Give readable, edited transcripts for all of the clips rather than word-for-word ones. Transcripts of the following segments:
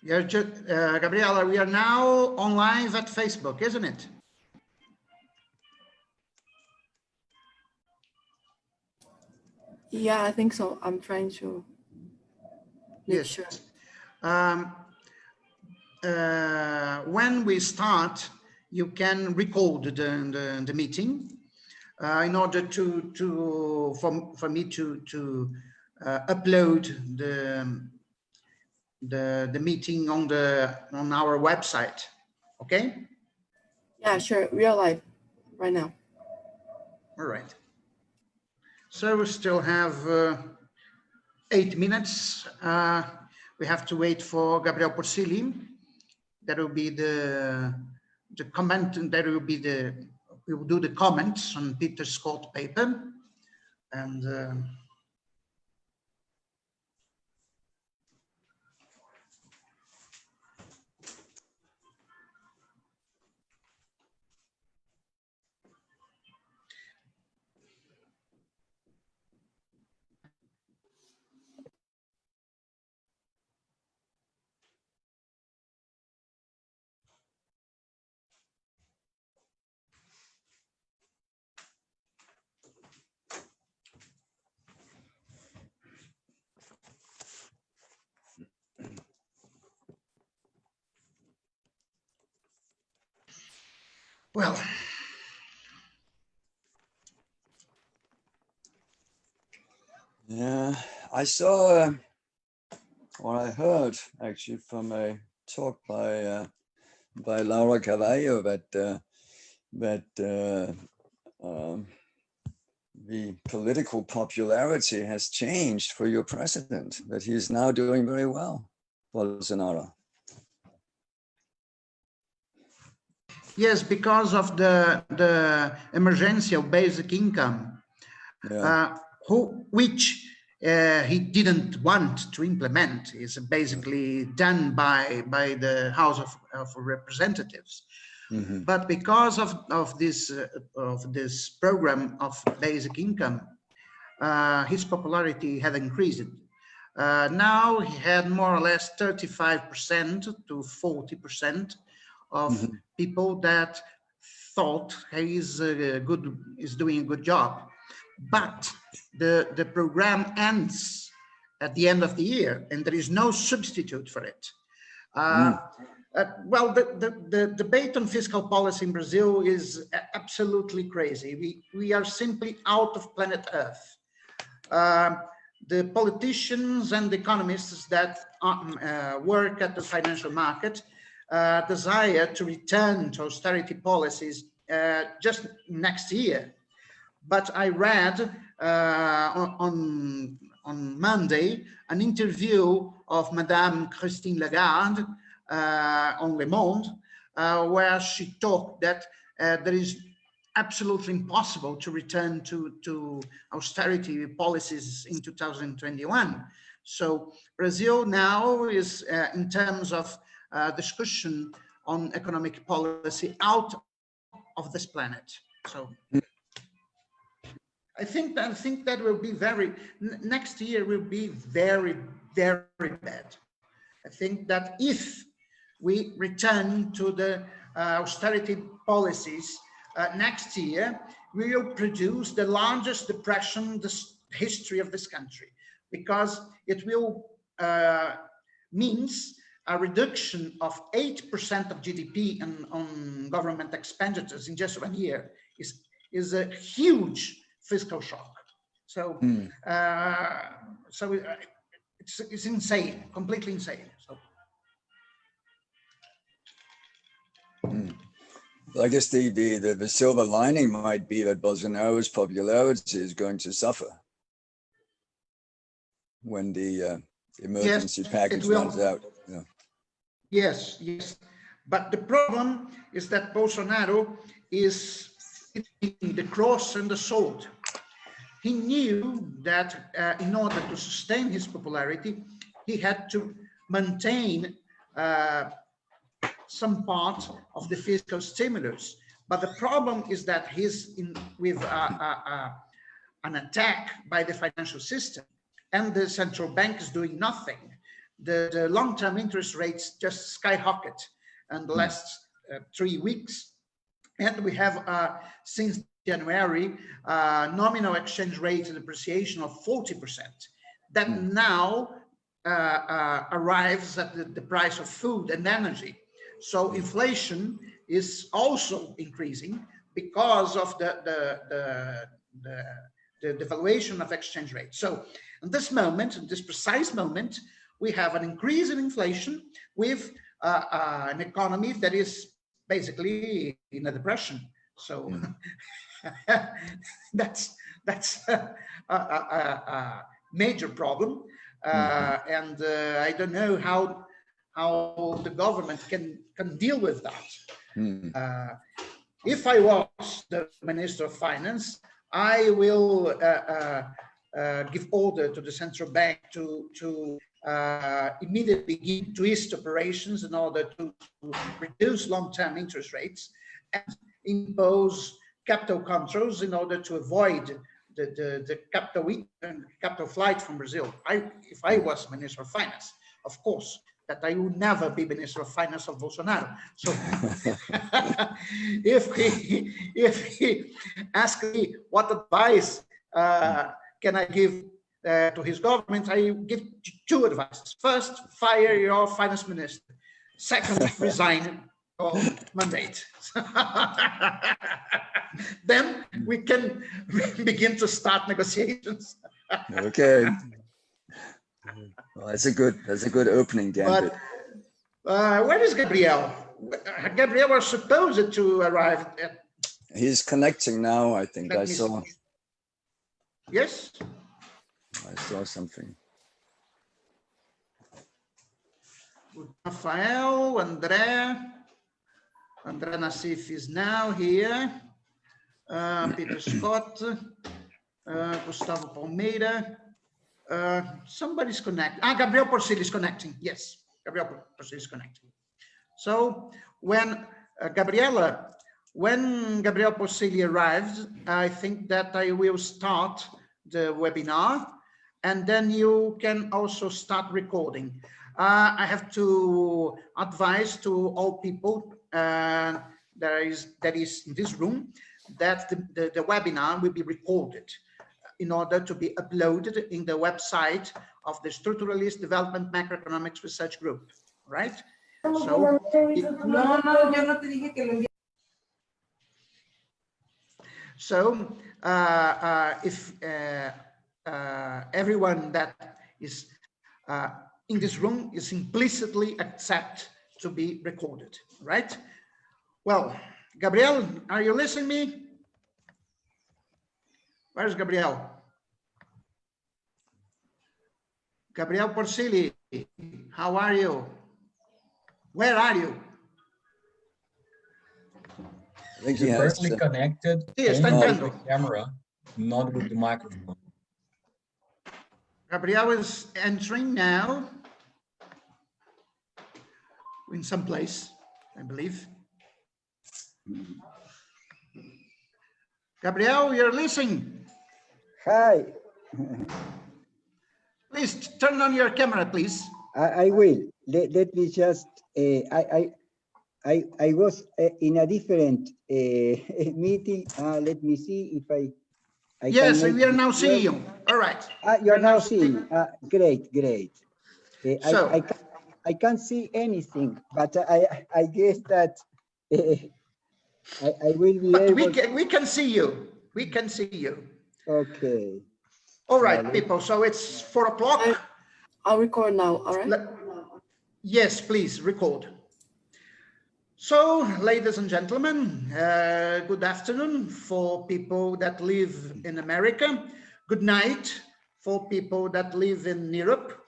Gabriela, we are now on live at Facebook, isn't it? Yeah, I think so. I'm trying to make sure. When we start, you can record the meeting in order for me to upload the meeting on our website. Okay. Yeah, sure. We are live right now. All right. So we still have 8 minutes. We have to wait for Gabriel Porcile. That will be the comment, and that will be we will do the comments on Peter Skott paper. And well, yeah, I saw, or I heard actually from a talk by Laura Carvalho that the political popularity has changed for your president, that he is now doing very well, Bolsonaro. yes, because of the emergency of basic income, Yeah. which he didn't want to implement, is basically done by the House of Representatives. Mm-hmm. But because of this program of basic income, his popularity had increased. Now he had more or less 35% to 40% of mm-hmm. people that thought he is doing a good job. But the program ends at the end of the year, and there is no substitute for it. Well, the debate on fiscal policy in Brazil is absolutely crazy. We are simply out of planet Earth. The politicians and the economists that work at the financial market desire to return to austerity policies just next year. But I read on Monday an interview of Madame Christine Lagarde on Le Monde, where she talked that there is absolutely impossible to return to austerity policies in 2021. So Brazil now is, in terms of discussion on economic policy, out of this planet. So I think that will be next year will be very, very bad. I think that if we return to the austerity policies next year, we will produce the largest depression in the history of this country, because it will means a reduction of 8% of GDP on government expenditures in just 1 year is a huge fiscal shock. So it's insane, completely insane. So. Well, I guess the silver lining might be that Bolsonaro's popularity is going to suffer when the emergency package runs out. Yeah. Yes, yes. But the problem is that Bolsonaro is hitting the cross and the sword. He knew that in order to sustain his popularity, he had to maintain some part of the fiscal stimulus. But the problem is that he's with an attack by the financial system, and the central bank is doing nothing. the long-term interest rates just skyrocket in the last 3 weeks. And we have, since January, nominal exchange rate depreciation of 40%. That now arrives at the price of food and energy. So inflation is also increasing because of the devaluation of exchange rate. So in this moment, in this precise moment, we have an increase in inflation with an economy that is basically in a depression. So that's a major problem. And I don't know how the government can deal with that. If I was the Minister of Finance, I will give order to the central bank to immediately begin twist operations in order to reduce long-term interest rates and impose capital controls in order to avoid the capital flight from Brazil. If I was Minister of Finance, of course, that I would never be Minister of Finance of Bolsonaro. So if he asks me what advice can I give to his government, I give 2 advices. First, fire your finance minister. Second, resign your mandate. Then we can begin to start negotiations. Okay. Well, that's a good opening, Gambit. But where is Gabriel? Gabriel was supposed to arrive at... He's connecting now, I think. I saw. Yes? I saw something. Rafael, André Nassif is now here. Peter Skott, Gustavo Palmeira. Somebody's connecting. Gabriel Porcile is connecting. Yes, Gabriel Porcile is connecting. So when Gabriel Porcile arrives, I think that I will start the webinar, and then you can also start recording. I have to advise to all people that is in this room that the webinar will be recorded in order to be uploaded in the website of the Structuralist Development Macroeconomics Research Group, right? So, if everyone that is in this room is implicitly accept to be recorded, right? Well, Gabriel, are you listening to me? Where's Gabriel? Gabriel Porcile, how are you? Where are you? I think he has currently connected Yes, only with the camera, not with the microphone. Gabriel is entering now in some place, I believe. Gabriel, you're listening. Hi. Please turn on your camera, please. I will. Let me just. I was in a different meeting. Let me see if I yes, we are now seeing you. All right. You're now seeing. Great. So I can't see anything, but I guess that I will be able. We can see you. We can see you. Okay. All right, people. So it's 4 o'clock. I'll record now. All right. Yes, please record. So, ladies and gentlemen, good afternoon for people that live in America. Good night for people that live in Europe.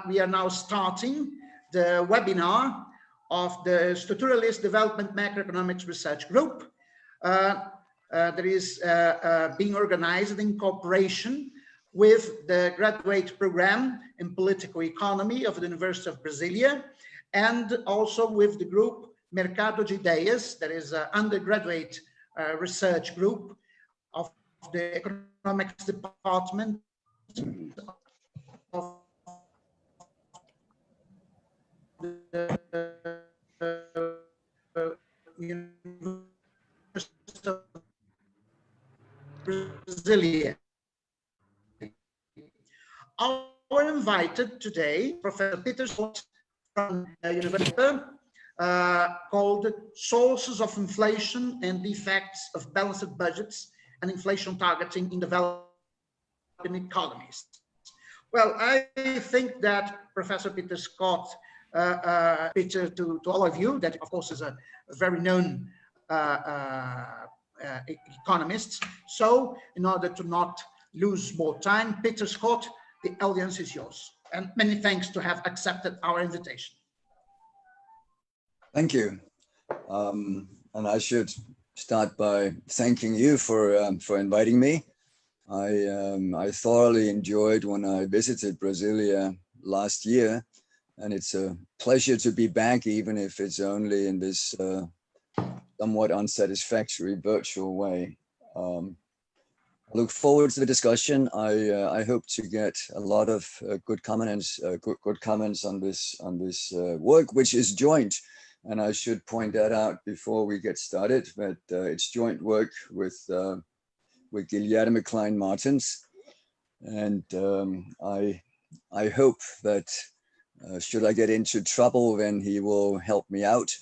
We are now starting the webinar of the Structuralist Development Macroeconomics Research Group. That is being organized in cooperation with the graduate program in political economy of the University of Brasilia, and also with the group Mercado de Ideias, that is an undergraduate research group of the economics department of the University of Brasilia. Our invited today, Professor Peter Skott from University called Sources of Inflation and the Effects of Balanced Budgets and Inflation Targeting in Developing Economies. Well, I think that Professor Peter Skott, Peter, to all of you, that of course is a very known economist. So in order to not lose more time, Peter Skott, the audience is yours. And many thanks to have accepted our invitation. Thank you. And I should start by thanking you for inviting me. I thoroughly enjoyed when I visited Brasilia last year, and it's a pleasure to be back, even if it's only in this somewhat unsatisfactory virtual way. I look forward to the discussion. I hope to get a lot of good comments on this work, which is joint. And I should point that out before we get started, that it's joint work with Guilherme Klein Martins. And I hope that should I get into trouble, then he will help me out,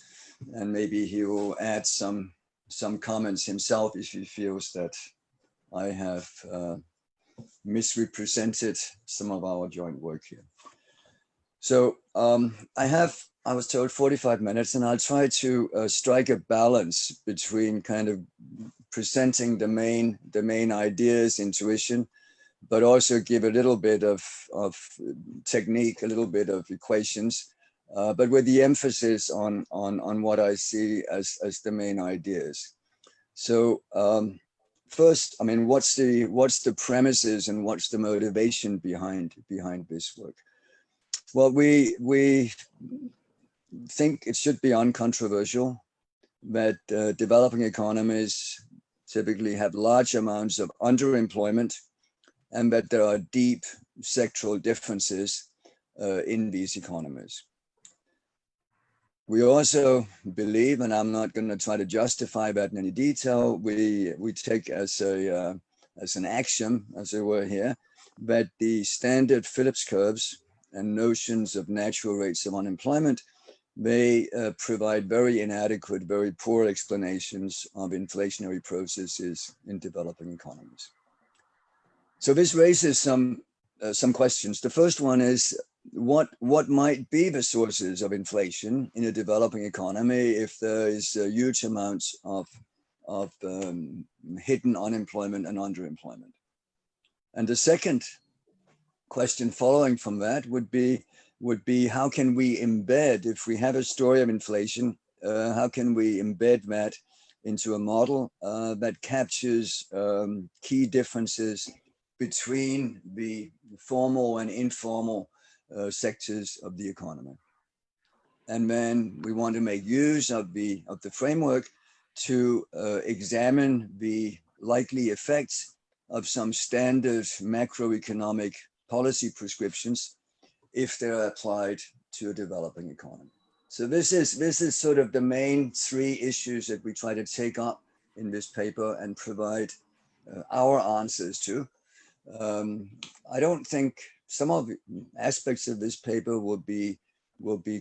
and maybe he will add some comments himself if he feels that I have misrepresented some of our joint work here. So I was told 45 minutes, and I'll try to strike a balance between kind of presenting the main ideas, intuition, but also give a little bit of technique, a little bit of equations, but with the emphasis on what I see as the main ideas. So first, I mean, what's the premises and what's the motivation behind this work? Well, we think it should be uncontroversial that developing economies typically have large amounts of underemployment, and that there are deep sectoral differences in these economies. We also believe, and I'm not going to try to justify that in any detail, we take as an axiom, as it were here, that the standard Phillips curves and notions of natural rates of unemployment, they provide very inadequate, very poor explanations of inflationary processes in developing economies. So this raises some questions. The first one is, what might be the sources of inflation in a developing economy if there is huge amounts of hidden unemployment and underemployment? And the second question following from that would be how can we embed, if we have a story of inflation, how can we embed that into a model that captures key differences between the formal and informal sectors of the economy? And then we want to make use of the framework to examine the likely effects of some standard macroeconomic policy prescriptions if they're applied to a developing economy. So this is sort of the main three issues that we try to take up in this paper and provide our answers to. I don't think some of the aspects of this paper will be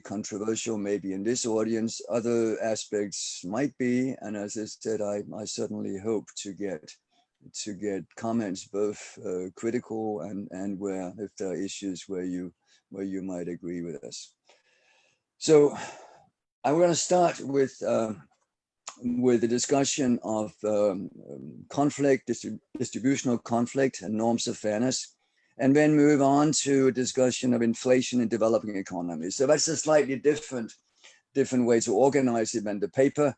controversial, maybe in this audience. Other aspects might be, and as I said, I certainly hope to get comments, both critical and where, if there are issues where you might agree with us. So I'm going to start with the discussion of conflict, distributional conflict and norms of fairness, and then move on to a discussion of inflation in developing economies. So that's a slightly different way to organize it than the paper,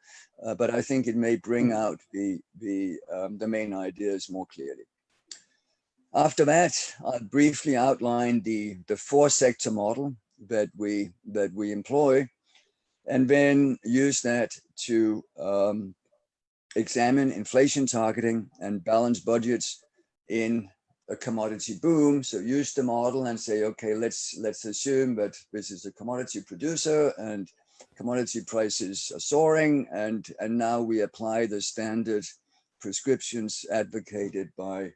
but I think it may bring out the main ideas more clearly. After that, I'll briefly outline the four-sector model that we employ, and then use that to examine inflation targeting and balanced budgets in a commodity boom. So use the model and say, okay, let's assume that this is a commodity producer and commodity prices are soaring, and now we apply the standard prescriptions advocated by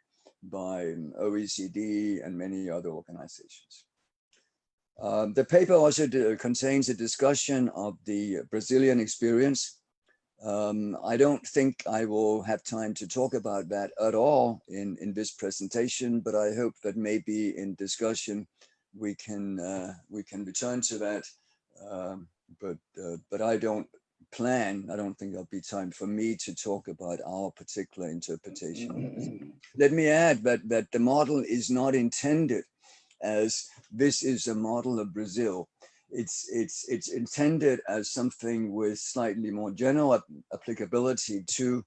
OECD and many other organizations. The paper also contains a discussion of the Brazilian experience. I don't think I will have time to talk about that at all in this presentation, but I hope that maybe in discussion we can return to that. But I don't think there'll be time for me to talk about our particular interpretation. Let me add that the model is not intended as this is a model of Brazil. It's intended as something with slightly more general applicability to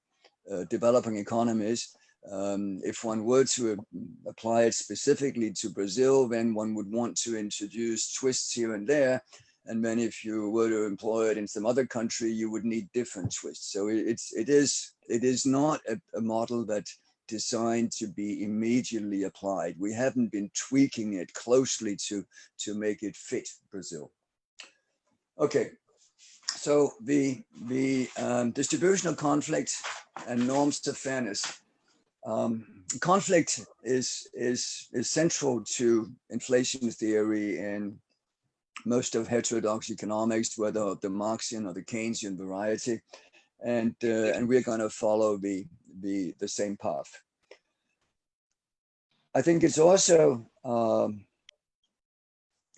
developing economies. If one were to apply it specifically to Brazil, then one would want to introduce twists here and there. And then if you were to employ it in some other country, you would need different twists. So it is not a model that's designed to be immediately applied. We haven't been tweaking it closely to make it fit Brazil. Okay, so the distribution of conflict and norms of fairness. Conflict is central to inflation theory in most of heterodox economics, whether of the Marxian or the Keynesian variety, and we're going to follow the same path. I think it's also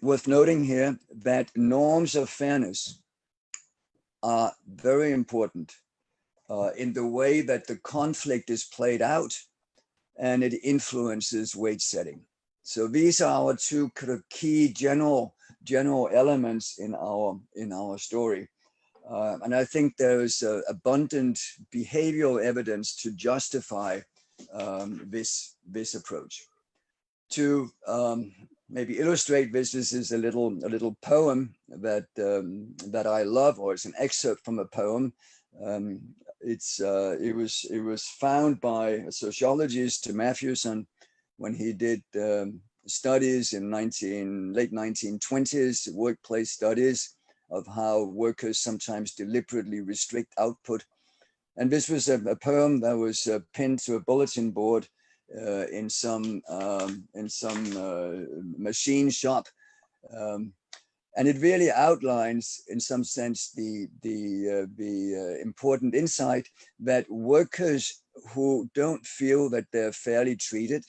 worth noting here that norms of fairness are very important in the way that the conflict is played out, and it influences wage setting. So these are our two kind of key general elements in our story. And I think there is abundant behavioral evidence to justify this approach. To maybe illustrate this, this is a little poem that I love, or it's an excerpt from a poem. It was found by a sociologist, Matthewson, when he did studies in late 1920s, workplace studies of how workers sometimes deliberately restrict output. And this was a poem that was pinned to a bulletin board in some machine shop, and it really outlines, in some sense, the important insight that workers who don't feel that they're fairly treated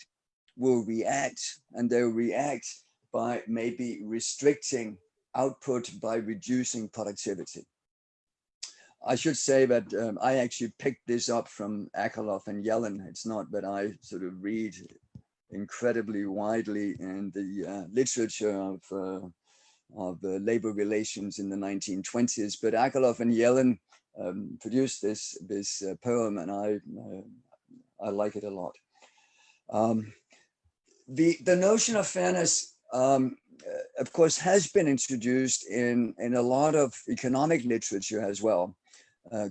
will react, and they'll react by maybe restricting output by reducing productivity. I should say that I actually picked this up from Akerlof and Yellen. It's not that I sort of read incredibly widely in the literature of labor relations in the 1920s, but Akerlof and Yellen produced this poem, and I like it a lot. The notion of fairness, of course, has been introduced in a lot of economic literature as well.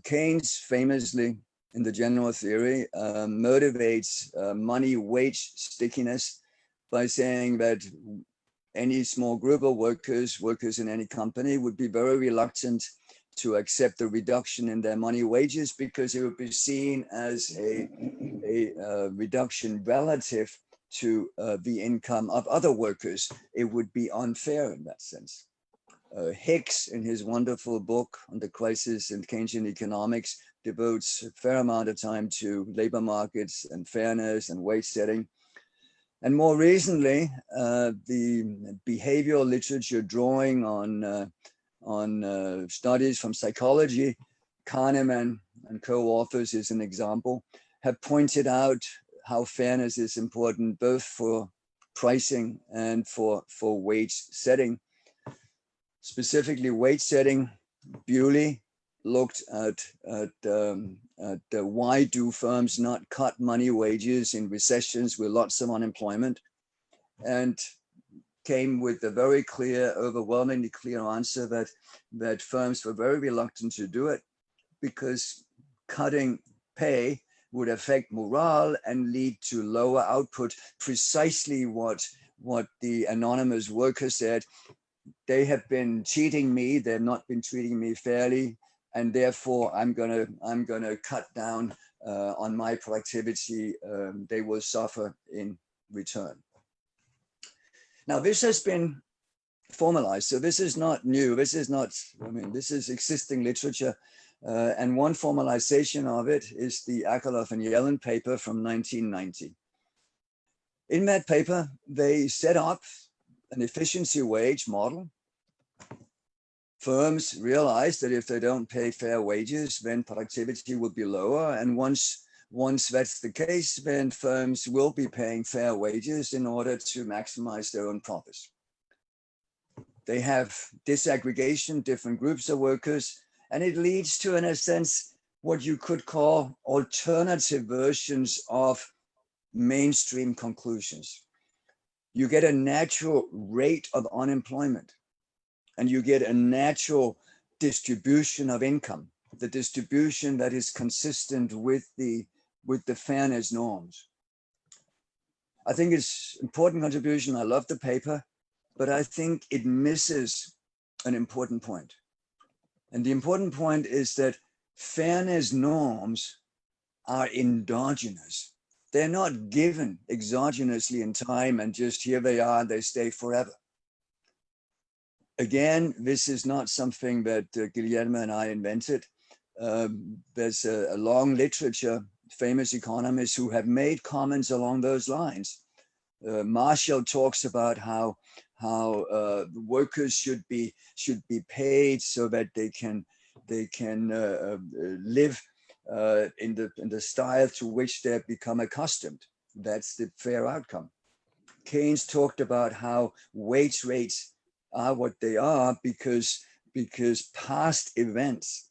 Keynes famously, in the general theory, motivates money-wage stickiness by saying that any small group of workers in any company would be very reluctant to accept a reduction in their money wages because it would be seen as a reduction relative to the income of other workers. It would be unfair in that sense. Hicks, in his wonderful book on the crisis in Keynesian economics, devotes a fair amount of time to labor markets and fairness and wage setting. And more recently, the behavioral literature drawing on studies from psychology, Kahneman and co-authors is an example, have pointed out how fairness is important both for pricing and for wage setting. Specifically wage setting, Bewley looked at why do firms not cut money wages in recessions with lots of unemployment, and came with a very clear, overwhelmingly clear answer that firms were very reluctant to do it because cutting pay would affect morale and lead to lower output. Precisely what the anonymous worker said. They have been cheating me. They've not been treating me fairly, and therefore I'm gonna cut down on my productivity. They will suffer in return. Now this has been formalized, so this is not new. This is not. I mean, this is existing literature, and one formalization of it is the Akerlof and Yellen paper from 1990. In that paper, they set up an efficiency wage model. Firms realize that if they don't pay fair wages, then productivity will be lower. And once that's the case, then firms will be paying fair wages in order to maximize their own profits. They have disaggregation, different groups of workers, and it leads to, in a sense, what you could call alternative versions of mainstream conclusions. You get a natural rate of unemployment, and you get a natural distribution of income, the distribution that is consistent with the fairness norms. I think it's an important contribution. I love the paper, but I think it misses an important point. And the important point is that fairness norms are endogenous. They're not given exogenously in time and just here they are, they stay forever. Again, this is not something that Guillermo and I invented. There's a long literature, famous economists who have made comments along those lines. Marshall talks about how workers should be paid so that they can live in the style to which they've become accustomed. That's the fair outcome. Keynes talked about how wage rates are what they are because past events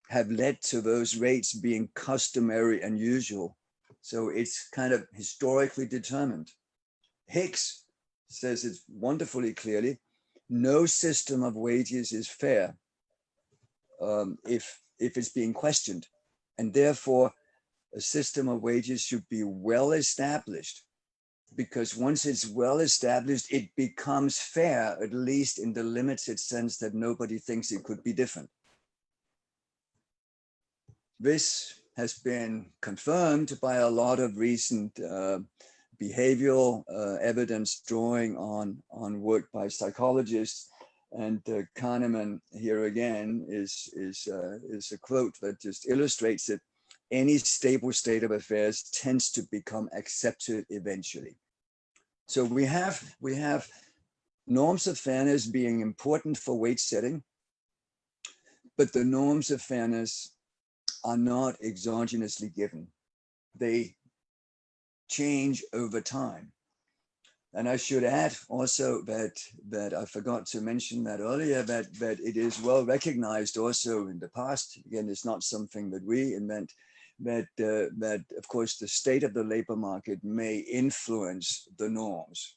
have led to those rates being customary and usual. So it's kind of historically determined. Hicks says it wonderfully clearly, no system of wages is fair if it's being questioned. And therefore, a system of wages should be well established, because once it's well established, it becomes fair, at least in the limited sense that nobody thinks it could be different. This has been confirmed by a lot of recent behavioral evidence drawing on work by psychologists. And Kahneman here again is a quote that just illustrates it. Any stable state of affairs tends to become accepted eventually. So we have norms of fairness being important for wage setting, but the norms of fairness are not exogenously given. They change over time. And I should add also that I forgot to mention that earlier, that it is well recognized also in the past. Again, it's not something that we invent, that of course the state of the labor market may influence the norms.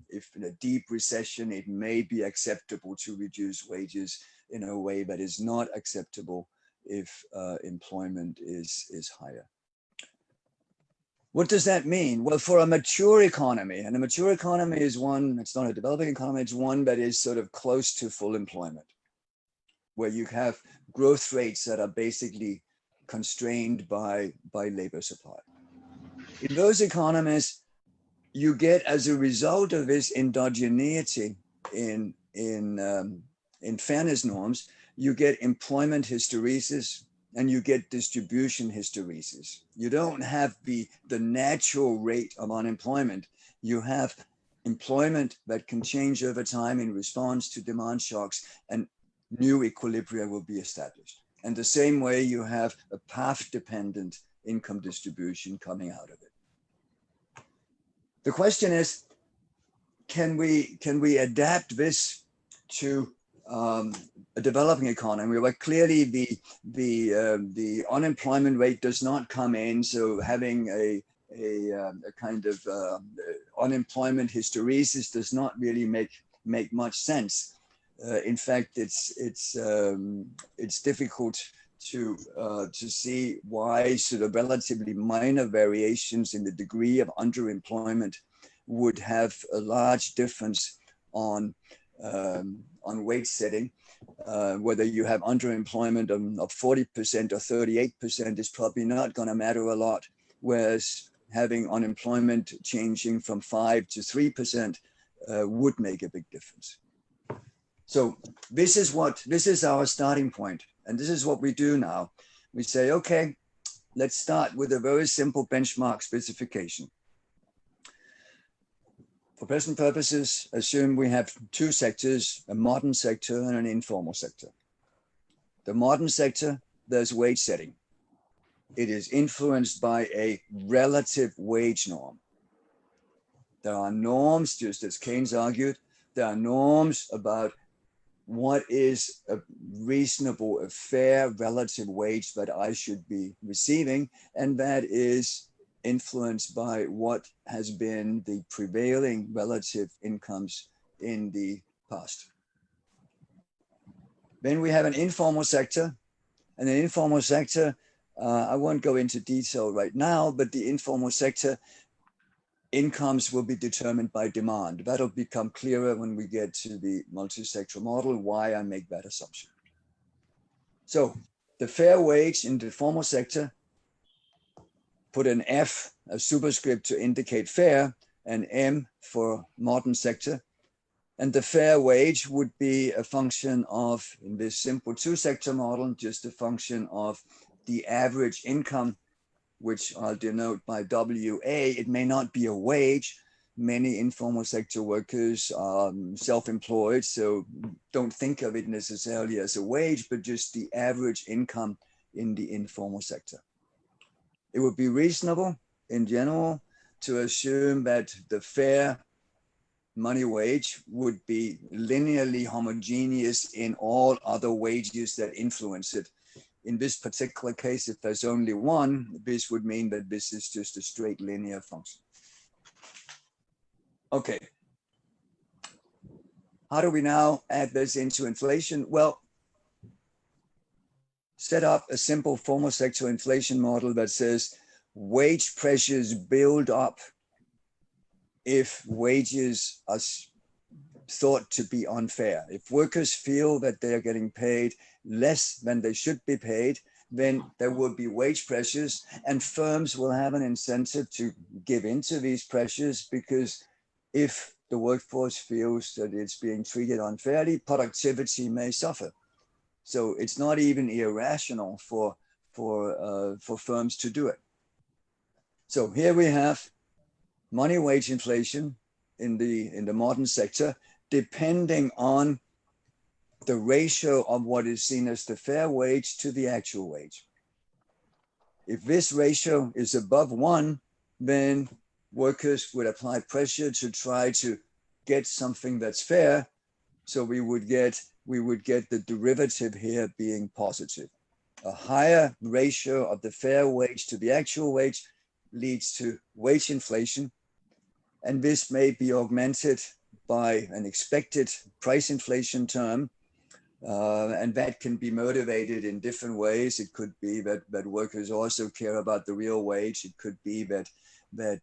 If in a deep recession, it may be acceptable to reduce wages in a way that is not acceptable if employment is higher. What does that mean? Well, for a mature economy, and a mature economy is one, it's not a developing economy, it's one that is sort of close to full employment, where you have growth rates that are basically constrained by labor supply. In those economies, you get, as a result of this endogeneity in fairness norms, you get employment hysteresis and you get distribution hysteresis. You don't have the natural rate of unemployment. You have employment that can change over time in response to demand shocks, and new equilibria will be established. And the same way you have a path-dependent income distribution coming out of it. The question is, can we adapt this to a developing economy where clearly the unemployment rate does not come in, so having a kind of unemployment hysteresis does not really make much sense. In fact, it's difficult to see why sort of relatively minor variations in the degree of underemployment would have a large difference on wage setting. Whether you have underemployment of 40% or 38% is probably not going to matter a lot, whereas having unemployment changing from 5 to 3% would make a big difference. So this is our starting point, and this is what we do now. We say, okay, let's start with a very simple benchmark specification. For present purposes, assume we have two sectors, a modern sector and an informal sector. The modern sector, there's wage setting. It is influenced by a relative wage norm. There are norms, just as Keynes argued, there are norms about what is a reasonable, a fair relative wage that I should be receiving, and that is influenced by what has been the prevailing relative incomes in the past. Then we have an informal sector, and the informal sector, I won't go into detail right now, but the informal sector incomes will be determined by demand. That'll become clearer when we get to the multi-sectoral model, why I make that assumption. So the fair wage in the formal sector, put an F, a superscript to indicate fair, and M for modern sector. And the fair wage would be a function of, in this simple two-sector model, just a function of the average income, which I'll denote by WA. It may not be a wage. Many informal sector workers are self-employed, so don't think of it necessarily as a wage, but just the average income in the informal sector. It would be reasonable in general to assume that the fair money wage would be linearly homogeneous in all other wages that influence it. In this particular case, if there's only one, this would mean that this is just a straight linear function. Okay. How do we now add this into inflation? Well, set up a simple formal sector inflation model that says wage pressures build up if wages are thought to be unfair. If workers feel that they are getting paid less than they should be paid, then there will be wage pressures, and firms will have an incentive to give into these pressures, because if the workforce feels that it's being treated unfairly, productivity may suffer. So it's not even irrational for firms to do it. So here we have money wage inflation in the modern sector, depending on the ratio of what is seen as the fair wage to the actual wage. If this ratio is above 1, then workers would apply pressure to try to get something that's fair. So we would get the derivative here being positive. A higher ratio of the fair wage to the actual wage leads to wage inflation, and this may be augmented by an expected price inflation term, and that can be motivated in different ways. It could be that workers also care about the real wage. It could be that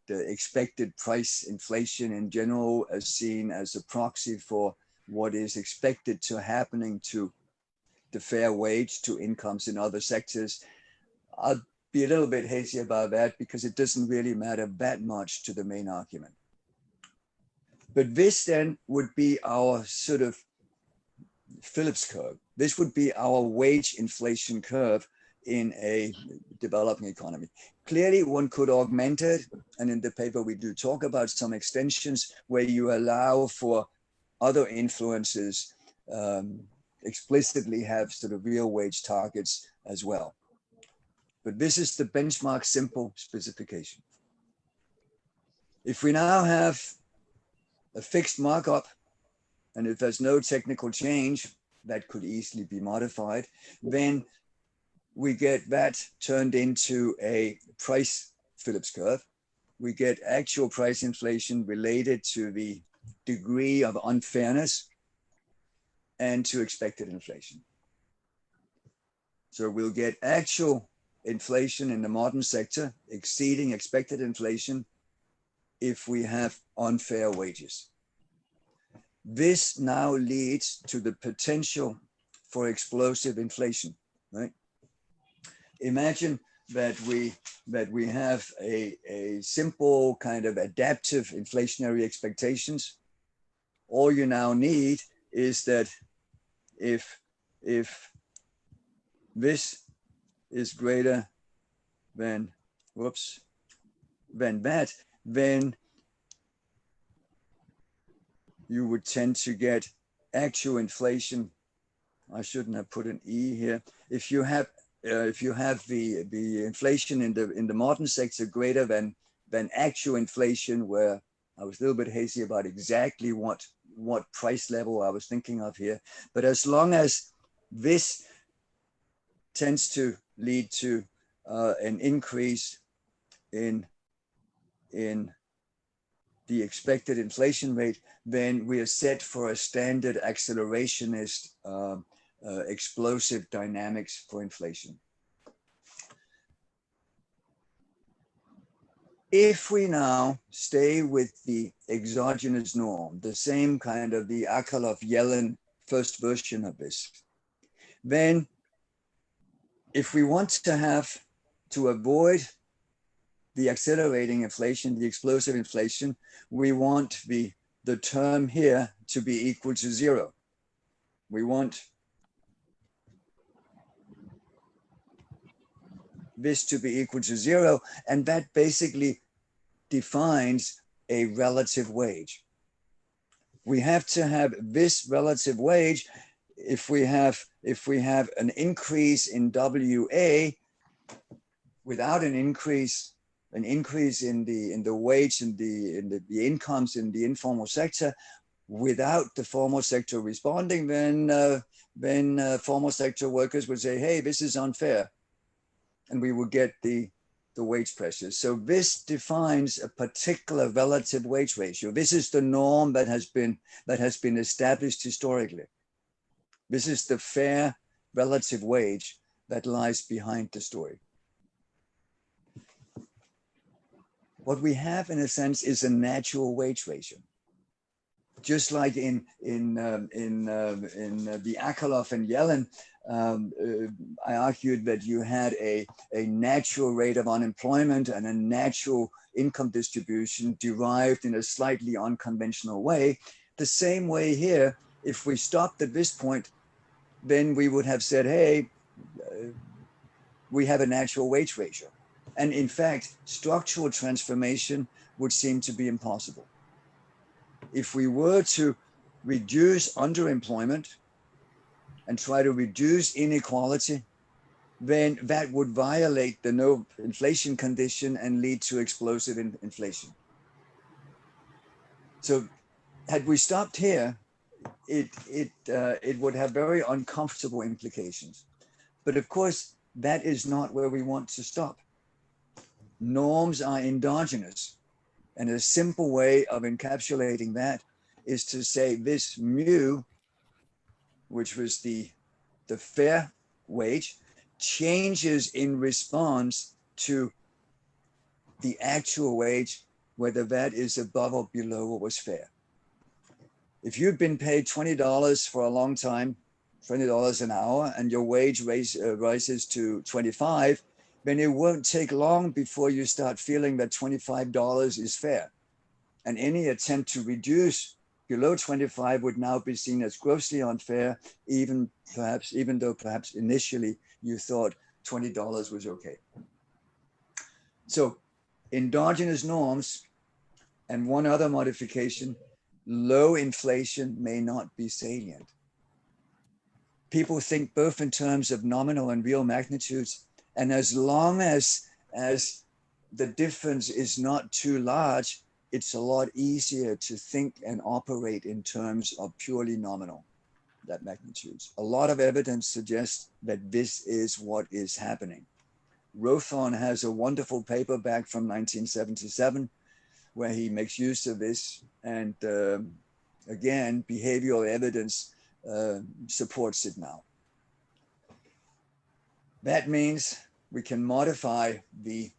expected price inflation in general is seen as a proxy for what is expected to happening to the fair wage to incomes in other sectors. I'll be a little bit hazy about that because it doesn't really matter that much to the main argument. But this then would be our sort of Phillips curve. This would be our wage inflation curve in a developing economy. Clearly, one could augment it, and in the paper we do talk about some extensions where you allow for other influences explicitly have sort of real wage targets as well. But this is the benchmark simple specification. If we now have a fixed markup, and if there's no technical change that could easily be modified, then we get that turned into a price Phillips curve. We get actual price inflation related to the degree of unfairness and to expected inflation. So we'll get actual inflation in the modern sector exceeding expected inflation if we have unfair wages. This now leads to the potential for explosive inflation, right? Imagine that we have a simple kind of adaptive inflationary expectations. All you now need is that if this is greater than that, then you would tend to get actual inflation. I shouldn't have put an E here. If you have the inflation in the modern sector greater than actual inflation, where I was a little bit hazy about exactly what price level I was thinking of here, but as long as this tends to lead to an increase in the expected inflation rate, then we are set for a standard accelerationist explosive dynamics for inflation. If we now stay with the exogenous norm, the same kind of the Akerlof-Yellen first version of this, then if we want to avoid the accelerating inflation, the explosive inflation, we want the term here to be equal to 0. We want this to be equal to 0, and that basically defines a relative wage. We have to have this relative wage if we have an increase in WA without an increase in the wage and the incomes in the informal sector, without the formal sector responding, then formal sector workers would say, hey, this is unfair, and we will get the wage pressures. So this defines a particular relative wage ratio. This is the norm that has been established historically. This is the fair relative wage that lies behind the story. What we have, in a sense, is a natural wage ratio. Just like in the Akerlof and Yellen, I argued that you had a natural rate of unemployment and a natural income distribution derived in a slightly unconventional way. The same way here, if we stopped at this point, then we would have said, hey, we have a natural wage ratio. And in fact, structural transformation would seem to be impossible. If we were to reduce underemployment and try to reduce inequality, then that would violate the no inflation condition and lead to explosive inflation. So had we stopped here, it would have very uncomfortable implications. But of course, that is not where we want to stop. Norms are endogenous. And a simple way of encapsulating that is to say this mu, which was the fair wage, changes in response to the actual wage, whether that is above or below what was fair. If you've been paid $20 for a long time, $20 an hour, and your wage rises to 25, then it won't take long before you start feeling that $25 is fair. And any attempt to reduce below 25 would now be seen as grossly unfair, even though perhaps initially you thought $20 was okay. So endogenous norms and one other modification, low inflation may not be salient. People think both in terms of nominal and real magnitudes. And as long as the difference is not too large, it's a lot easier to think and operate in terms of purely nominal magnitudes. A lot of evidence suggests that this is what is happening. Rothorn has a wonderful paper back from 1977 where he makes use of this, and again, behavioral evidence supports it now. That means we can modify the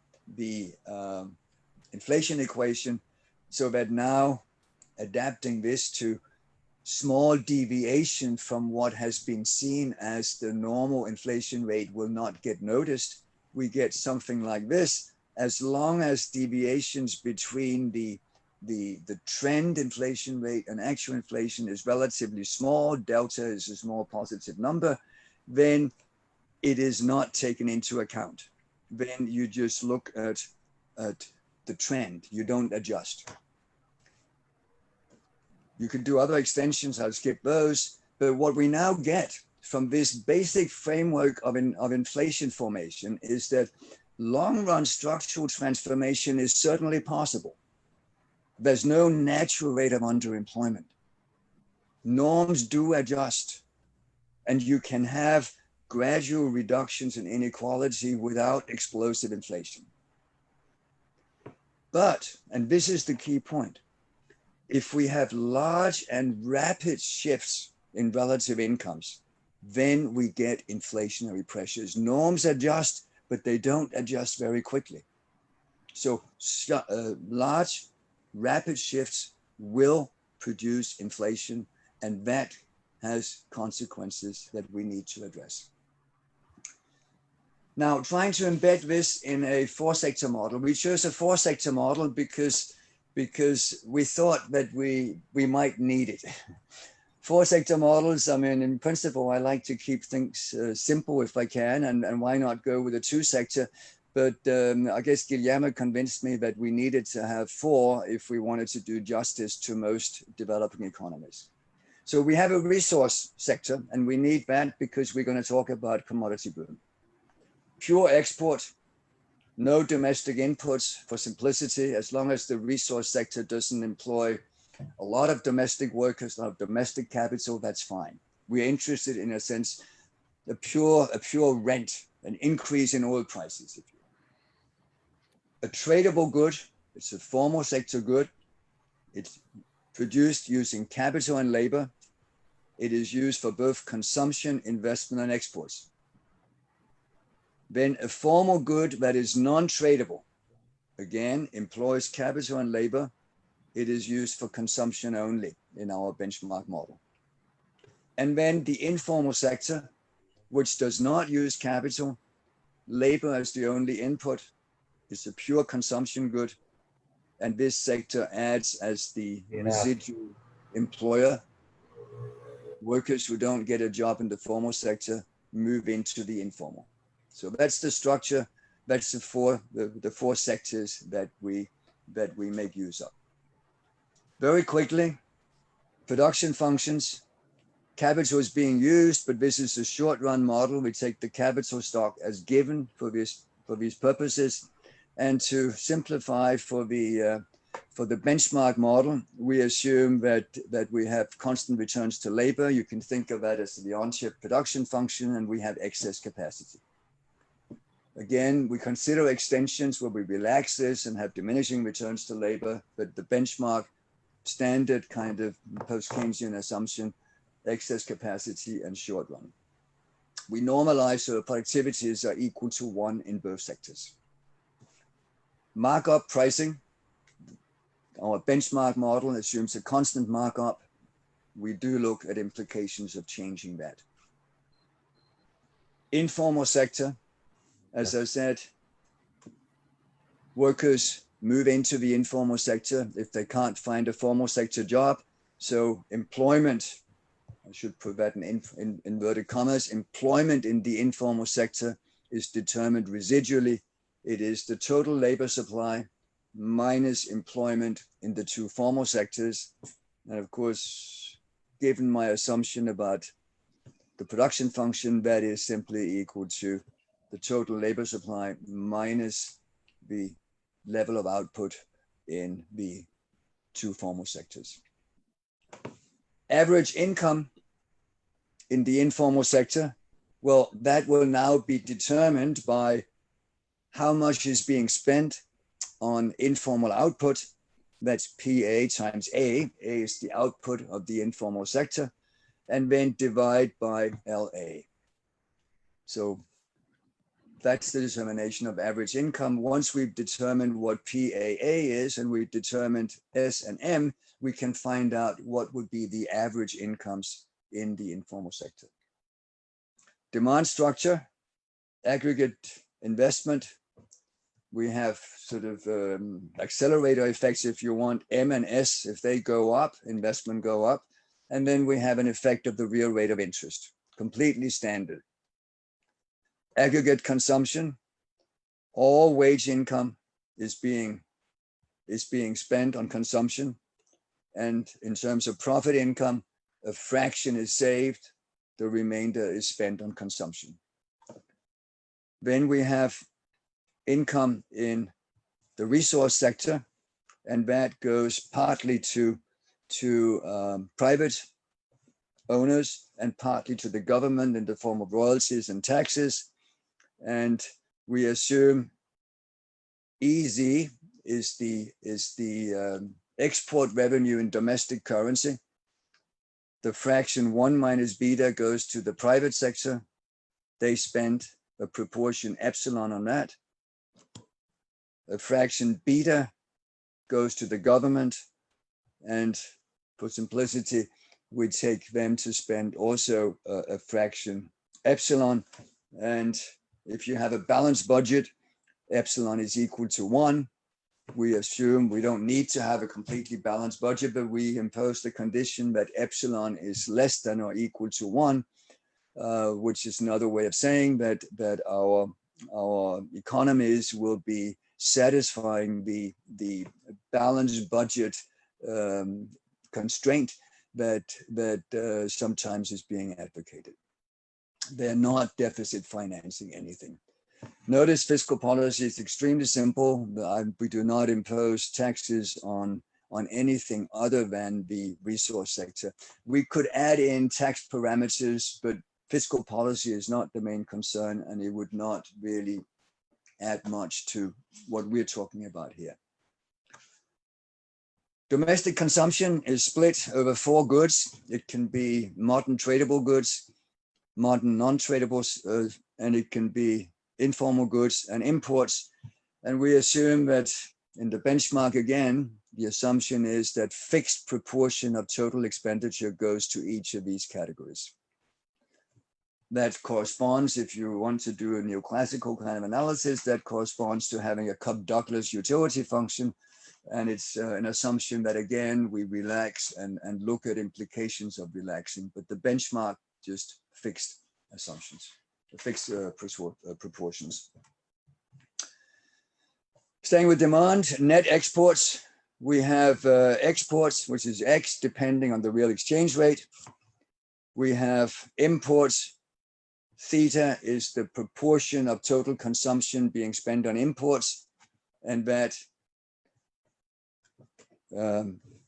inflation equation so that now adapting this to small deviation from what has been seen as the normal inflation rate will not get noticed. We get something like this, as long as deviations between the trend inflation rate and actual inflation is relatively small, delta is a small positive number, then it is not taken into account. Then you just look at the trend, you don't adjust. You could do other extensions, I'll skip those, but what we now get from this basic framework of inflation formation is that long-run structural transformation is certainly possible. There's no natural rate of underemployment. Norms do adjust, and you can have gradual reductions in inequality without explosive inflation. But, and this is the key point, if we have large and rapid shifts in relative incomes, then we get inflationary pressures. Norms adjust, but they don't adjust very quickly. So large, rapid shifts will produce inflation, and that has consequences that we need to address. Now, trying to embed this in a four-sector model, we chose a four-sector model because we thought that we might need it. Four-sector models, I mean, in principle, I like to keep things simple if I can, and why not go with a two-sector? But I guess Guillermo convinced me that we needed to have four if we wanted to do justice to most developing economies. So we have a resource sector, and we need that because we're going to talk about commodity boom. Pure export, no domestic inputs for simplicity, as long as the resource sector doesn't employ a lot of domestic workers, a lot of domestic capital, that's fine. We're interested in a sense, a pure rent, an increase in oil prices. If you a tradable good, it's a formal sector good. It's produced using capital and labor. It is used for both consumption, investment, and exports. Then a formal good that is non-tradable, again, employs capital and labor. It is used for consumption only in our benchmark model. And then the informal sector, which does not use capital, labor as the only input, is a pure consumption good. And this sector adds as the residual employer. Workers who don't get a job in the formal sector move into the informal. So that's the structure. That's the four sectors that we make use of. Very quickly, production functions. Capital is being used, but this is a short-run model. We take the capital stock as given for these purposes, and to simplify for the benchmark model, we assume that we have constant returns to labor. You can think of that as the on-chip production function, and we have excess capacity. Again, we consider extensions where we relax this and have diminishing returns to labor, but the benchmark standard kind of post-Keynesian assumption, excess capacity and short run. We normalize so productivities are equal to 1 in both sectors. Markup pricing. Our benchmark model assumes a constant markup. We do look at implications of changing that. Informal sector, as I said, workers move into the informal sector if they can't find a formal sector job. So employment, I should put that in inverted commas, employment in the informal sector is determined residually. It is the total labor supply minus employment in the two formal sectors. And of course, given my assumption about the production function, that is simply equal to the total labor supply minus the level of output in the two formal sectors. Average income in the informal sector, well, that will now be determined by how much is being spent on informal output. That's PA times A. A is the output of the informal sector, and then divide by LA. So That's the determination of average income. Once we've determined what PAA is and we've determined S and M, we can find out what would be the average incomes in the informal sector. Demand structure, aggregate investment. We have sort of accelerator effects, if you want, M and S. If they go up, investment go up. And then we have an effect of the real rate of interest, completely standard. Aggregate consumption, all wage income is being spent on consumption. And in terms of profit income, a fraction is saved, the remainder is spent on consumption. Then we have income in the resource sector, and that goes partly to private owners and partly to the government in the form of royalties and taxes. And we assume EZ is the export revenue in domestic currency. The fraction 1 minus beta goes to the private sector. They spend a proportion epsilon on that. A fraction beta goes to the government, and for simplicity, we take them to spend also a fraction epsilon. And if you have a balanced budget, epsilon is equal to 1. We assume we don't need to have a completely balanced budget, but we impose the condition that epsilon is less than or equal to 1, which is another way of saying that our economies will be satisfying the balanced budget constraint that sometimes is being advocated. They're not deficit financing anything. Notice fiscal policy is extremely simple. We do not impose taxes on anything other than the resource sector. We could add in tax parameters, but fiscal policy is not the main concern, and it would not really add much to what we're talking about here. Domestic consumption is split over 4 goods. It can be modern tradable goods, modern non-tradables, and it can be informal goods and imports. And we assume that in the benchmark, again, the assumption is that fixed proportion of total expenditure goes to each of these categories. That corresponds, if you want to do a neoclassical kind of analysis, that corresponds to having a Cobb-Douglas utility function. And it's an assumption that, again, we relax and look at implications of relaxing, but the benchmark just fixed assumptions, fixed proportions. Staying with demand, net exports, we have exports, which is X depending on the real exchange rate. We have imports, theta is the proportion of total consumption being spent on imports, and that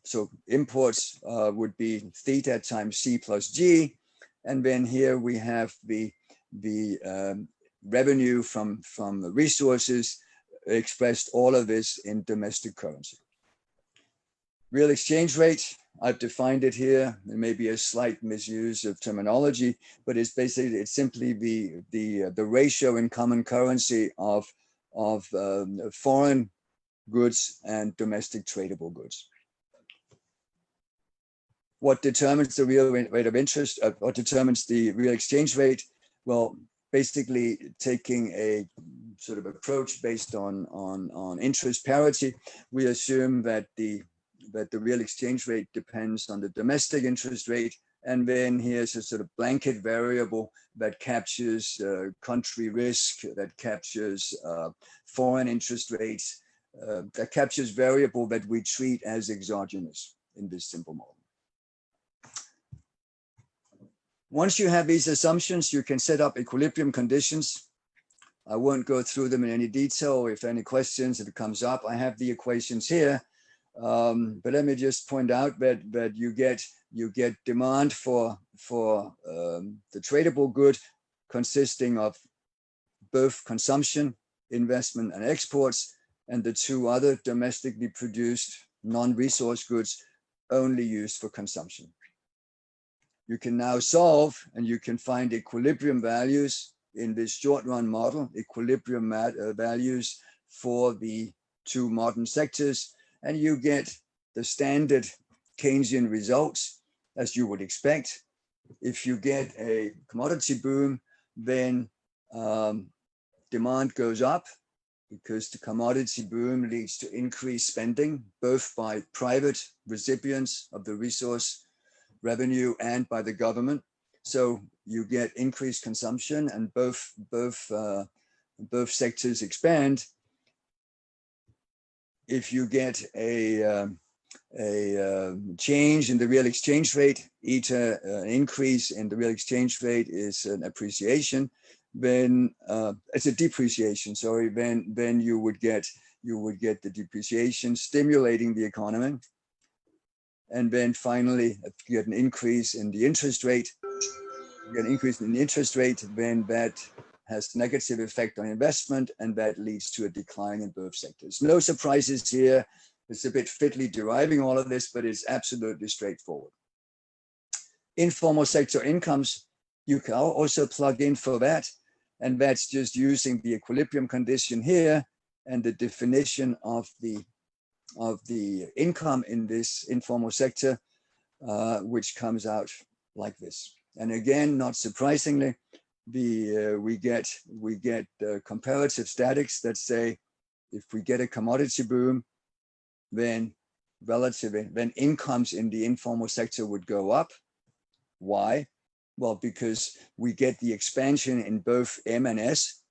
so imports would be theta times C plus G. And then here we have the revenue from the resources, expressed all of this in domestic currency. Real exchange rate, I've defined it here. There may be a slight misuse of terminology, but it's basically, it's simply the ratio in common currency of foreign goods and domestic tradable goods. What determines the real rate of interest, what determines the real exchange rate? Well, basically taking a sort of approach based on interest parity, we assume that the real exchange rate depends on the domestic interest rate. And then here's a sort of blanket variable that captures country risk, that captures foreign interest rates, that captures variable that we treat as exogenous in this simple model. Once you have these assumptions, you can set up equilibrium conditions. I won't go through them in any detail. If any questions, if it comes up, I have the equations here. But let me just point out that you get demand for the tradable good consisting of both consumption, investment, and exports, and the 2 other domestically produced non-resource goods only used for consumption. You can now solve and you can find equilibrium values in this short run model, equilibrium values for the two modern sectors, and you get the standard Keynesian results as you would expect. If you get a commodity boom, then demand goes up because the commodity boom leads to increased spending, both by private recipients of the resource revenue and by the government. So you get increased consumption, and both sectors expand. If you get a change in the real exchange rate, either an increase in the real exchange rate is an appreciation, then it's a depreciation. Sorry, then you would get the depreciation stimulating the economy, and then finally, if you get an increase in the interest rate, then that has negative effect on investment, and that leads to a decline in both sectors. No surprises here. It's a bit fiddly deriving all of this, but it's absolutely straightforward. Informal sector incomes, you can also plug in for that, and that's just using the equilibrium condition here and the definition of the income in this informal sector, which comes out like this. And again, not surprisingly, we get comparative statics that say if we get a commodity boom, then incomes in the informal sector would go up. Why? Well, because we get the expansion in both M and S,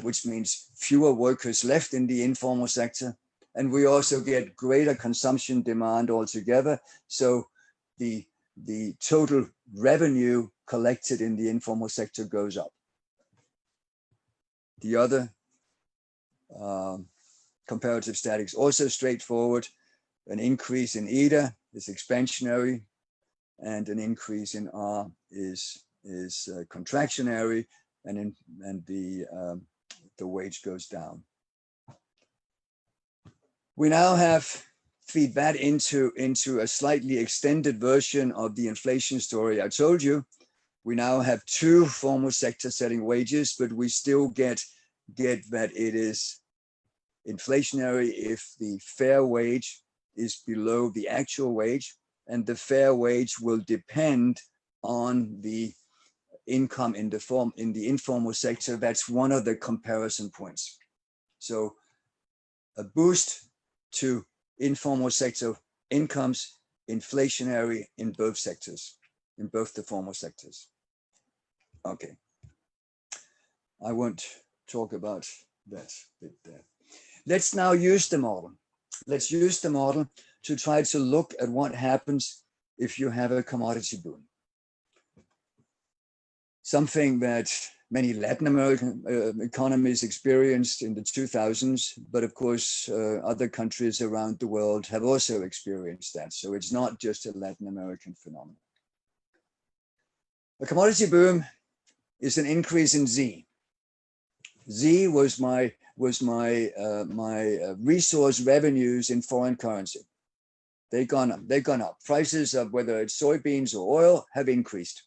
which means fewer workers left in the informal sector, and we also get greater consumption demand altogether. So the total revenue collected in the informal sector goes up. The other comparative statics also straightforward. An increase in eta is expansionary, and an increase in R is contractionary, and the wage goes down. We now feed that into a slightly extended version of the inflation story I told you. We now have two formal sector setting wages, but we still get that it is inflationary if the fair wage is below the actual wage, and the fair wage will depend on the income in the informal sector. That's one of the comparison points. So a boost to informal sector incomes, inflationary in both sectors, in both the formal sectors. Okay, I won't talk about that bit there. Let's now use the model. Let's use the model to try to look at what happens if you have a commodity boom. Something that many Latin American economies experienced in the 2000s, but of course, other countries around the world have also experienced that. So it's not just a Latin American phenomenon. A commodity boom is an increase in Z. Z was my resource revenues in foreign currency. They've gone up. Prices of whether it's soybeans or oil have increased.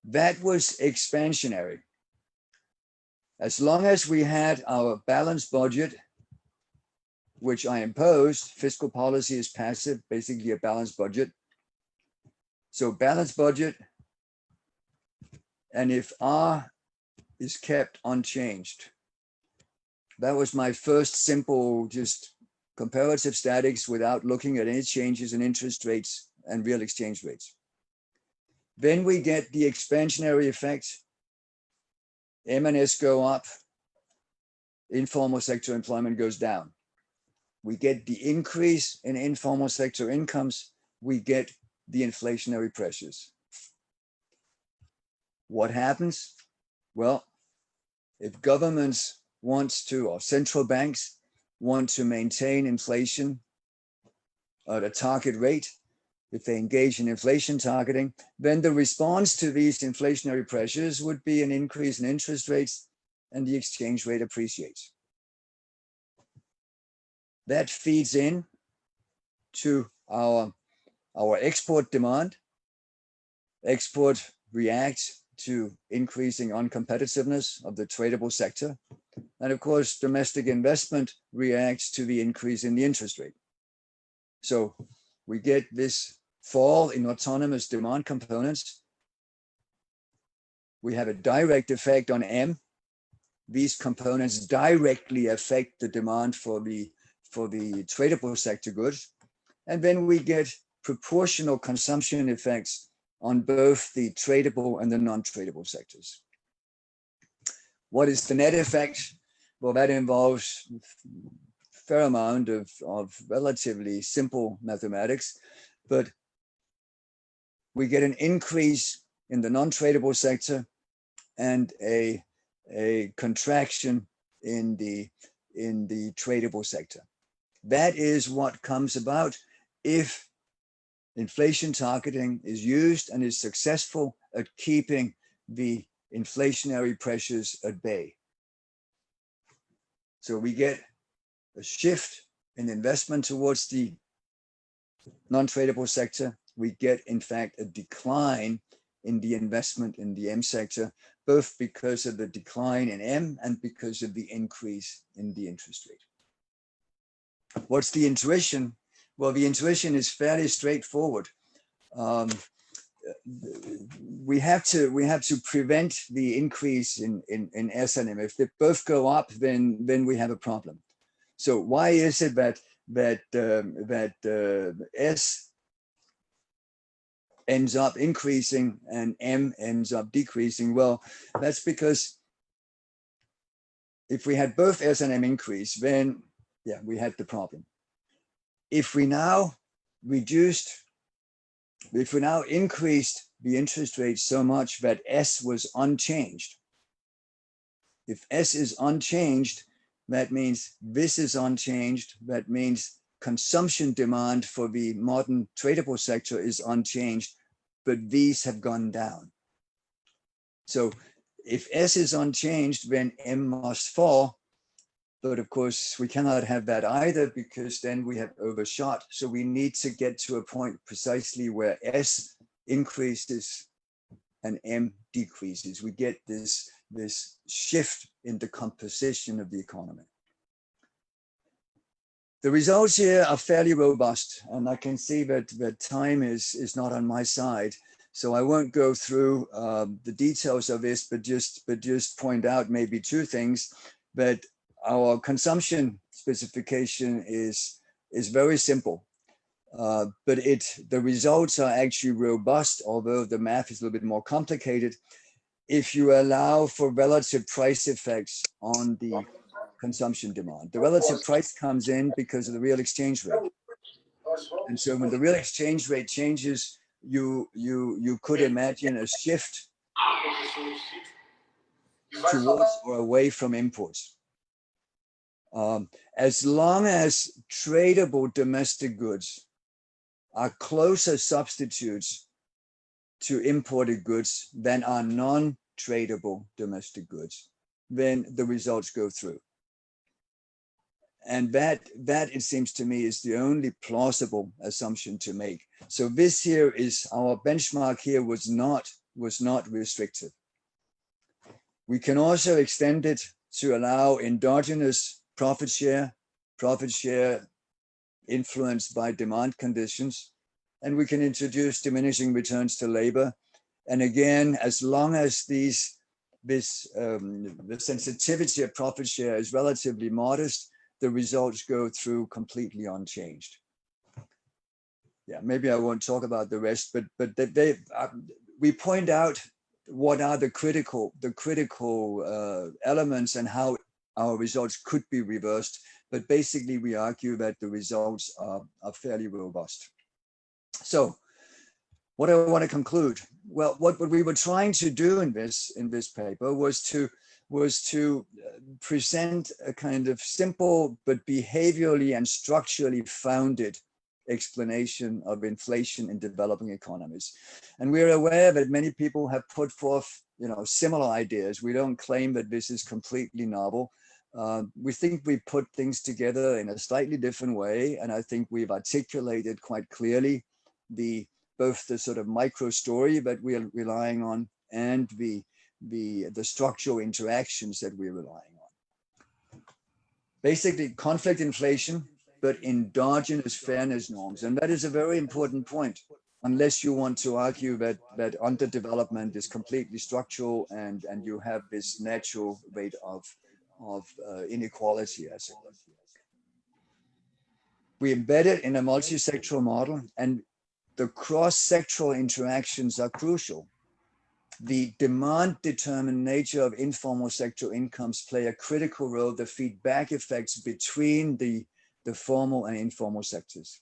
That was expansionary. As long as we had our balanced budget, which I imposed, fiscal policy is passive, basically a balanced budget. So balanced budget, and if R is kept unchanged. That was my first simple, just comparative statics without looking at any changes in interest rates and real exchange rates. Then we get the expansionary effect. M&S go up, informal sector employment goes down. We get the increase in informal sector incomes, we get the inflationary pressures. What happens? Well, if governments want to, or central banks want to maintain inflation at a target rate, if they engage in inflation targeting, then the response to these inflationary pressures would be an increase in interest rates, and the exchange rate appreciates. That feeds in to our export demand. Export reacts to increasing uncompetitiveness of the tradable sector. And of course, domestic investment reacts to the increase in the interest rate. So we get this fall in autonomous demand components. We have a direct effect on M. These components directly affect the demand for the tradable sector goods. And then we get proportional consumption effects on both the tradable and the non-tradable sectors. What is the net effect? Well, that involves a fair amount of relatively simple mathematics, but we get an increase in the non-tradable sector and a contraction in the tradable sector. That is what comes about if inflation targeting is used and is successful at keeping the inflationary pressures at bay. So we get a shift in investment towards the non-tradable sector. We get, in fact, a decline in the investment in the M sector, both because of the decline in M and because of the increase in the interest rate. What's the intuition? Well, the intuition is fairly straightforward. We have to prevent the increase in S and M. If they both go up, then we have a problem. So why is it that S ends up increasing and M ends up decreasing? Well, that's because if we had both S and M increase, then yeah, we had the problem. If we now increased the interest rate so much that S was unchanged, if S is unchanged, that means this is unchanged. That means consumption demand for the modern tradable sector is unchanged, but these have gone down. So if S is unchanged, then M must fall. But of course, we cannot have that either, because then we have overshot. So we need to get to a point precisely where S increases and M decreases. We get this shift in the composition of the economy. The results here are fairly robust, and I can see that time is not on my side. So I won't go through the details of this, but just point out maybe two things. That our consumption specification is very simple, but the results are actually robust, although the math is a little bit more complicated. If you allow for relative price effects on the consumption demand, the relative price comes in because of the real exchange rate. And so when the real exchange rate changes, you could imagine a shift towards or away from imports. As long as tradable domestic goods are closer substitutes to imported goods than are non-tradable domestic goods, then the results go through. And that it seems to me is the only plausible assumption to make. So this here is our benchmark here was not restrictive. We can also extend it to allow endogenous profit share influenced by demand conditions, and we can introduce diminishing returns to labor. And again, as long as the sensitivity of profit share is relatively modest, the results go through completely unchanged. Yeah, maybe I won't talk about the rest, but we point out what are the critical elements and how our results could be reversed. But basically, we argue that the results are fairly robust. So what I want to conclude, well, what we were trying to do in this paper was to present a kind of simple but behaviorally and structurally founded explanation of inflation in developing economies. And we're aware that many people have put forth, similar ideas. We don't claim that this is completely novel. We think we put things together in a slightly different way, and I think we've articulated quite clearly both the sort of micro story that we are relying on and the structural interactions that we're relying on. Basically, conflict inflation, but endogenous fairness norms. And that is a very important point, unless you want to argue that underdevelopment is completely structural and you have this natural rate of inequality as it were. We embed it in a multi-sectoral model, and the cross-sectoral interactions are crucial. The demand-determined nature of informal sector incomes play a critical role, the feedback effects between the formal and informal sectors.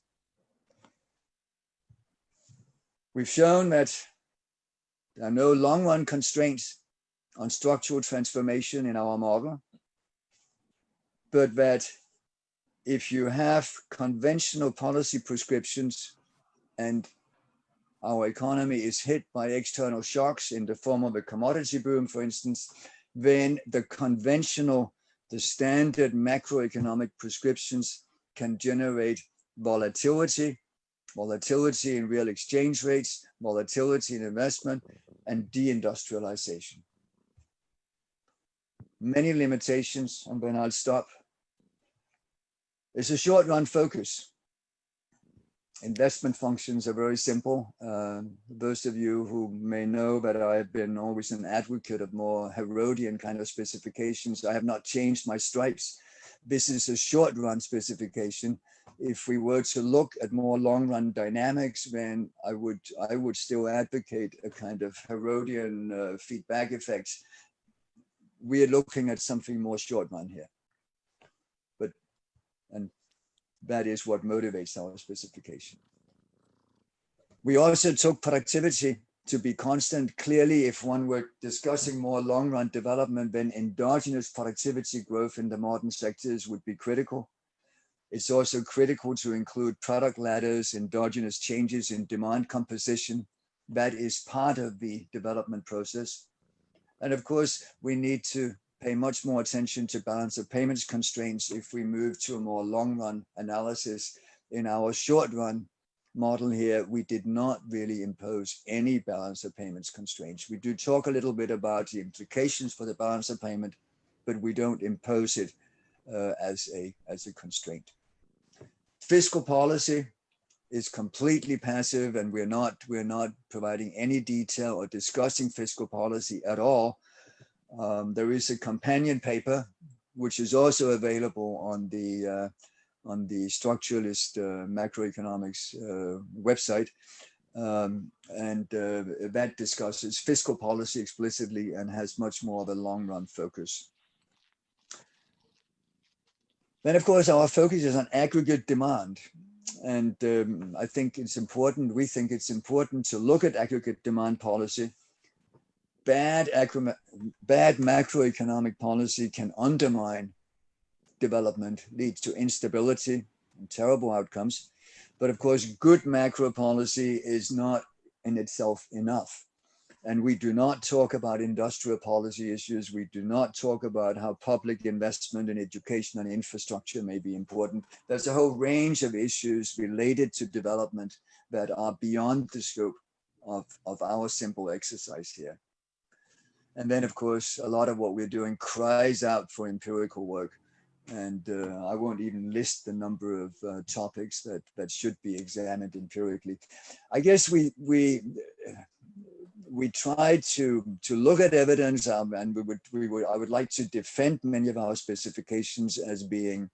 We've shown that there are no long-run constraints on structural transformation in our model, but that if you have conventional policy prescriptions and our economy is hit by external shocks in the form of a commodity boom, for instance, then the standard macroeconomic prescriptions can generate volatility in real exchange rates, volatility in investment, and deindustrialization. Many limitations, and then I'll stop. It's a short run focus. Investment functions are very simple. Those of you who may know that I've been always an advocate of more Herodian kind of specifications, I have not changed my stripes. This is a short run specification. If we were to look at more long run dynamics, then I would still advocate a kind of Herodian feedback effects. We are looking at something more short run here. And that is what motivates our specification. We also took productivity to be constant. Clearly, if one were discussing more long-run development, then endogenous productivity growth in the modern sectors would be critical. It's also critical to include product ladders, endogenous changes in demand composition. That is part of the development process. And of course, we need to pay much more attention to balance of payments constraints if we move to a more long-run analysis. In our short-run model here, we did not really impose any balance of payments constraints. We do talk a little bit about the implications for the balance of payment, but we don't impose it as a constraint. Fiscal policy is completely passive, and we're not providing any detail or discussing fiscal policy at all. There is a companion paper, which is also available on the Structuralist Macroeconomics website, and that discusses fiscal policy explicitly and has much more of a long-run focus. Then, of course, our focus is on aggregate demand. And I think it's important, we think it's important to look at aggregate demand policy. Bad macroeconomic policy can undermine development, leads to instability and terrible outcomes. But of course, good macro policy is not in itself enough. And we do not talk about industrial policy issues. We do not talk about how public investment in education and infrastructure may be important. There's a whole range of issues related to development that are beyond the scope of our simple exercise here. And then, of course, a lot of what we're doing cries out for empirical work. And I won't even list the number of topics that should be examined empirically. I guess we tried to look at evidence, and I would like to defend many of our specifications as being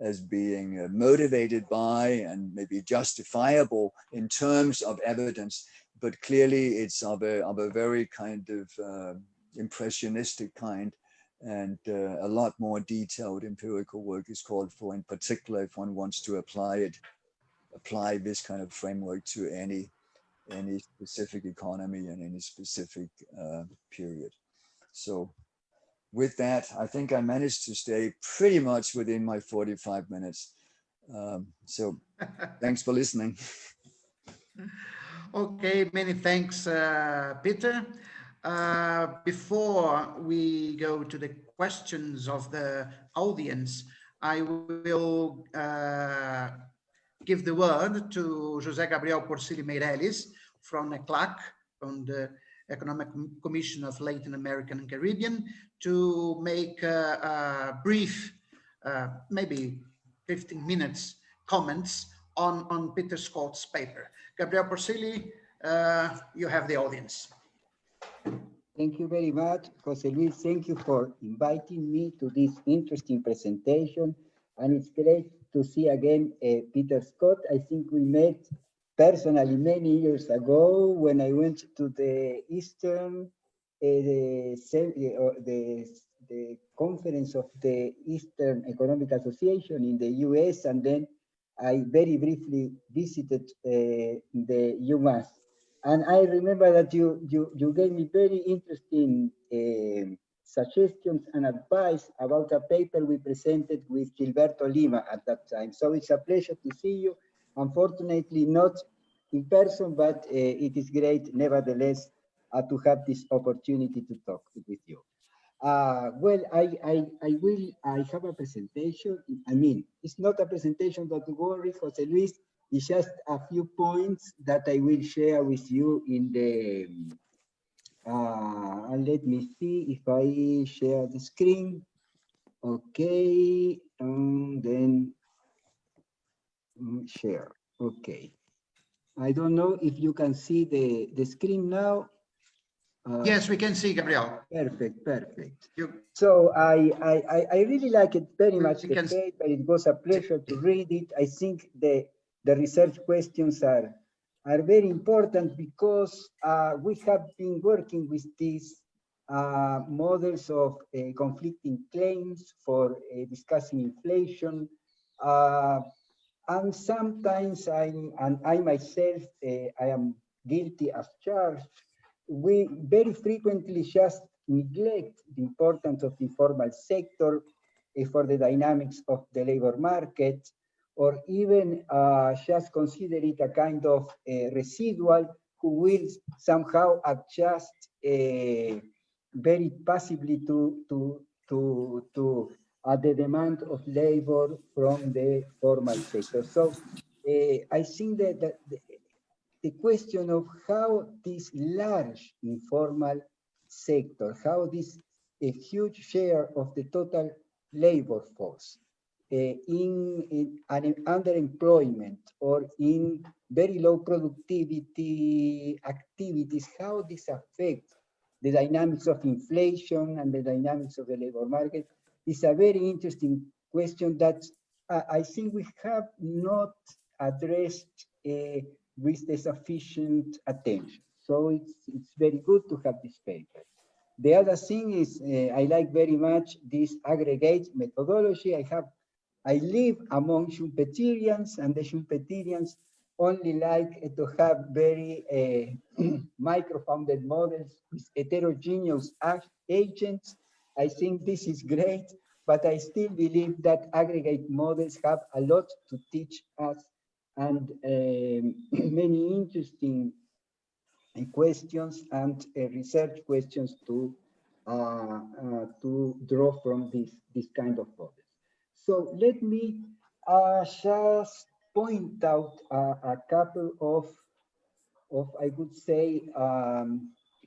motivated by and maybe justifiable in terms of evidence, but clearly it's of a very kind of impressionistic kind, and a lot more detailed empirical work is called for, in particular if one wants to apply this kind of framework to any specific economy and any specific period. So with that, I think I managed to stay pretty much within my 45 minutes. So thanks for listening. Okay, many thanks, Peter. Before we go to the questions of the audience, I will give the word to José Gabriel Porcile Meirelles from ECLAC, from the Economic Commission of Latin American and Caribbean, to make a brief, maybe 15 minutes comments on Peter Scott's paper. Gabriel Porcile, you have the audience. Thank you very much, José Luis. Thank you for inviting me to this interesting presentation. And it's great to see again Peter Scott. I think we met personally many years ago when I went to the Eastern, the conference of the Eastern Economic Association in the US, and then I very briefly visited the UMass. And I remember that you gave me very interesting suggestions and advice about a paper we presented with Gilberto Lima at that time. So it's a pleasure to see you. Unfortunately, not in person, but it is great, nevertheless, to have this opportunity to talk with you. Well, I have a presentation. I mean, it's not a presentation, don't worry, José Luis. It's just a few points that I will share with you in the, let me see if I share the screen. Okay, then share, okay. I don't know if you can see the screen now. Yes, we can see, Gabriel. Perfect, perfect. So I really like it very much, the paper. It was a pleasure to read it. I think the research questions are very important because we have been working with these models of conflicting claims for discussing inflation. And sometimes I myself, I am guilty as charged. We very frequently just neglect the importance of the informal sector for the dynamics of the labor market, or even just consider it a kind of residual who will somehow adjust very passively to the demand of labor from the formal sector. So I think that the question of how this large informal sector, how this a huge share of the total labor force in underemployment or in very low productivity activities, how this affects the dynamics of inflation and the dynamics of the labor market is a very interesting question that I think we have not addressed with the sufficient attention. So it's very good to have this paper. The other thing is I like very much this aggregate methodology. I live among Schumpeterians, and the Schumpeterians only like to have very micro-founded models with heterogeneous agents. I think this is great, but I still believe that aggregate models have a lot to teach us and many interesting questions and research questions to draw from this kind of models. So let me just point out a couple of I would say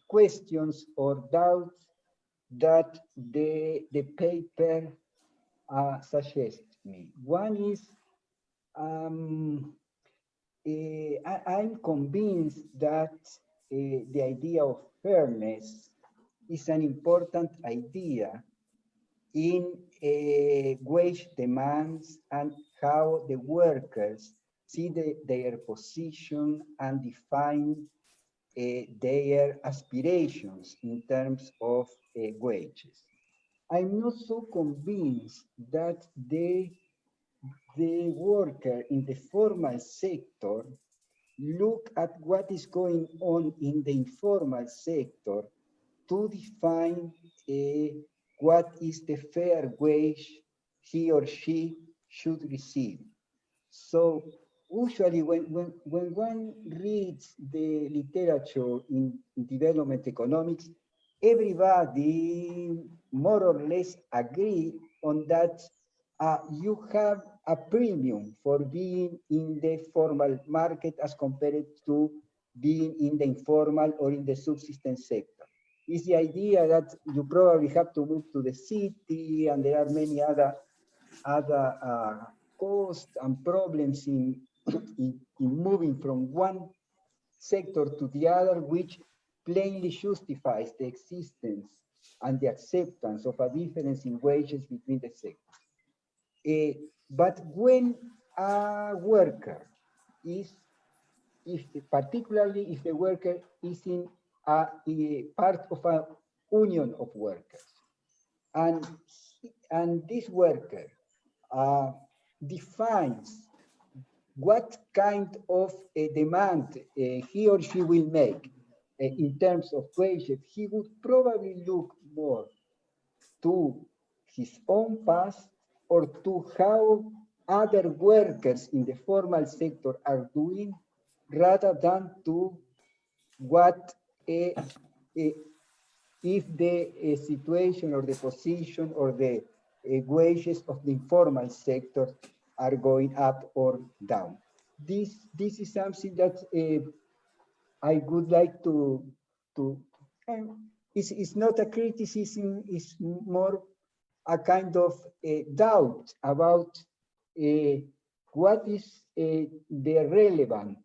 questions or doubts that the paper suggests me. One is I'm convinced that the idea of fairness is an important idea in wage demands and how the workers see their position and define their aspirations in terms of wages. I'm not so convinced that the worker in the formal sector look at what is going on in the informal sector to define what is the fair wage he or she should receive. So usually when one reads the literature in development economics, everybody more or less agree on that you have a premium for being in the formal market as compared to being in the informal or in the subsistence sector. It's the idea that you probably have to move to the city, and there are many other costs and problems in moving from one sector to the other, which plainly justifies the existence and the acceptance of a difference in wages between the sectors. But when a worker is, particularly if the worker is in a part of a union of workers, and this worker defines what kind of a demand he or she will make in terms of wages, he would probably look more to his own past or to how other workers in the formal sector are doing, rather than to what if the situation or the position or the wages of the informal sector are going up or down. This is something that I would like to it's not a criticism, it's more a kind of doubt about what is the relevant,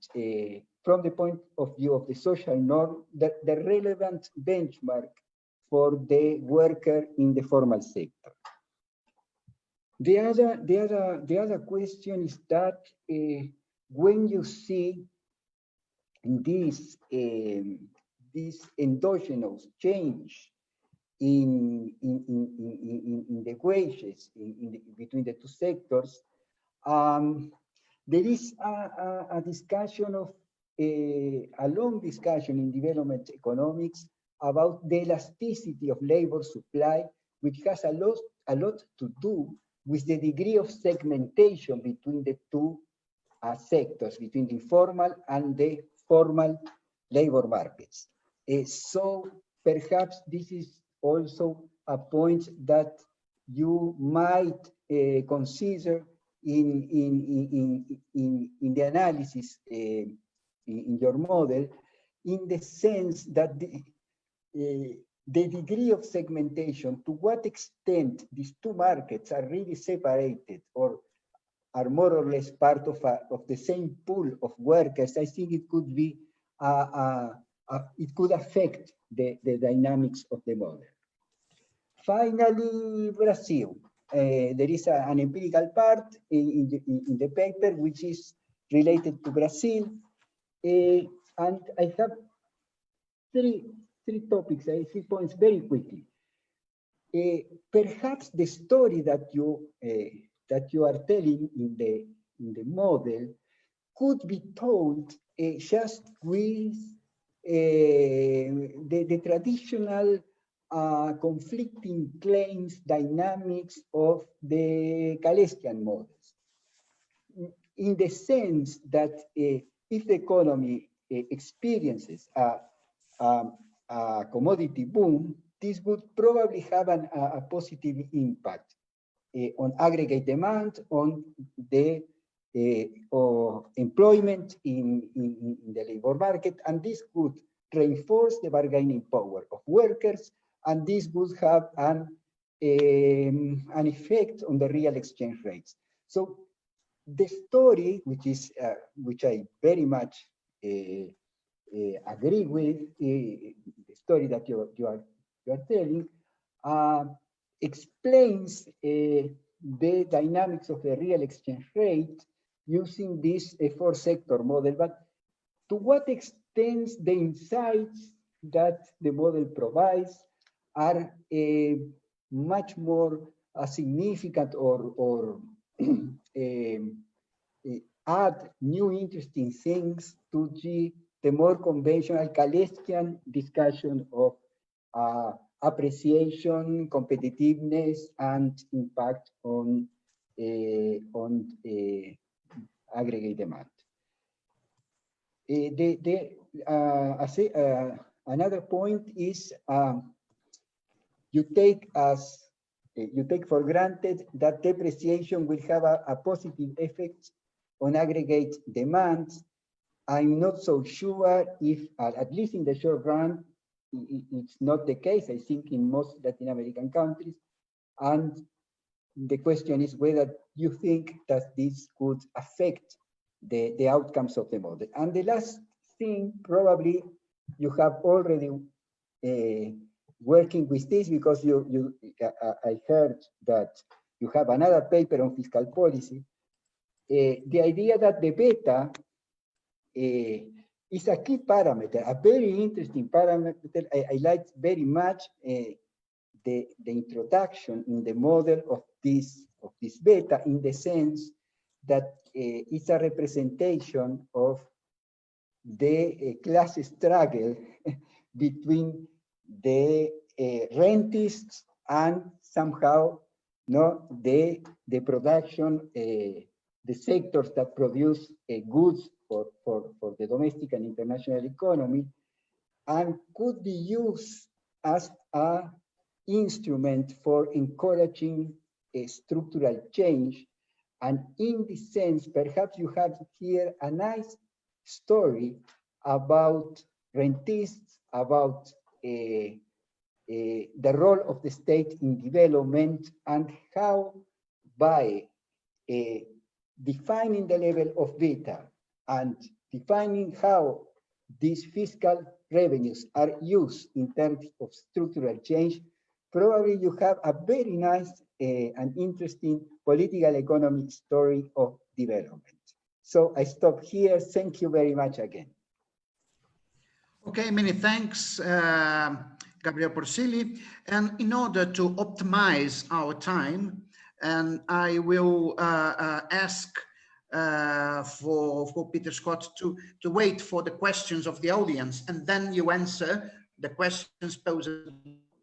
from the point of view of the social norm, the relevant benchmark for the worker in the formal sector. The other question is that when you see this endogenous change in the wages between the two sectors, there is a discussion of a long discussion in development economics about the elasticity of labor supply, which has a lot to do with the degree of segmentation between the two sectors, between the informal and the formal labor markets. So perhaps this is also a point that you might consider in the analysis in your model, in the sense that the degree of segmentation, to what extent these two markets are really separated or are more or less part of the same pool of workers, I think it could be it could affect the dynamics of the model. Finally, Brazil. There is an empirical part in the paper which is related to Brazil, and I have three topics, 3 points very quickly. Perhaps the story that you are telling in the model could be told just with the traditional conflicting claims dynamics of the Kalestian models, in the sense that if the economy experiences a commodity boom, this would probably have a positive impact on aggregate demand, on the employment in the labor market, and this could reinforce the bargaining power of workers, and this would have an effect on the real exchange rates. So the story, which I very much agree with, the story that you are telling, explains the dynamics of the real exchange rate using this four-sector model. But to what extent the insights that the model provides are much more significant or add new interesting things to the more conventional Kalestian discussion of appreciation, competitiveness, and impact on aggregate demand. Another point is you take for granted that depreciation will have a positive effect on aggregate demand I'm not so sure if, at least in the short run, it's not the case, I think, in most Latin American countries. And the question is whether you think that this could affect the outcomes of the model. And the last thing, probably you have already working with this, because I heard that you have another paper on fiscal policy. The idea that the beta is a key parameter, a very interesting parameter. I like very much the introduction in the model of this beta, in the sense that it's a representation of the class struggle between the rentists and somehow the production, the sectors that produce goods for the domestic and international economy, and could be used as an instrument for encouraging a structural change. And in this sense, perhaps you have here a nice story about rentists, about the role of the state in development, and how by defining the level of beta and defining how these fiscal revenues are used in terms of structural change, probably you have a very nice and interesting political economic story of development. So I stop here. Thank you very much again. Okay, many thanks, Gabriel Porcile. And in order to optimize our time, and I will ask for Peter Skott to wait for the questions of the audience, and then you answer the questions posed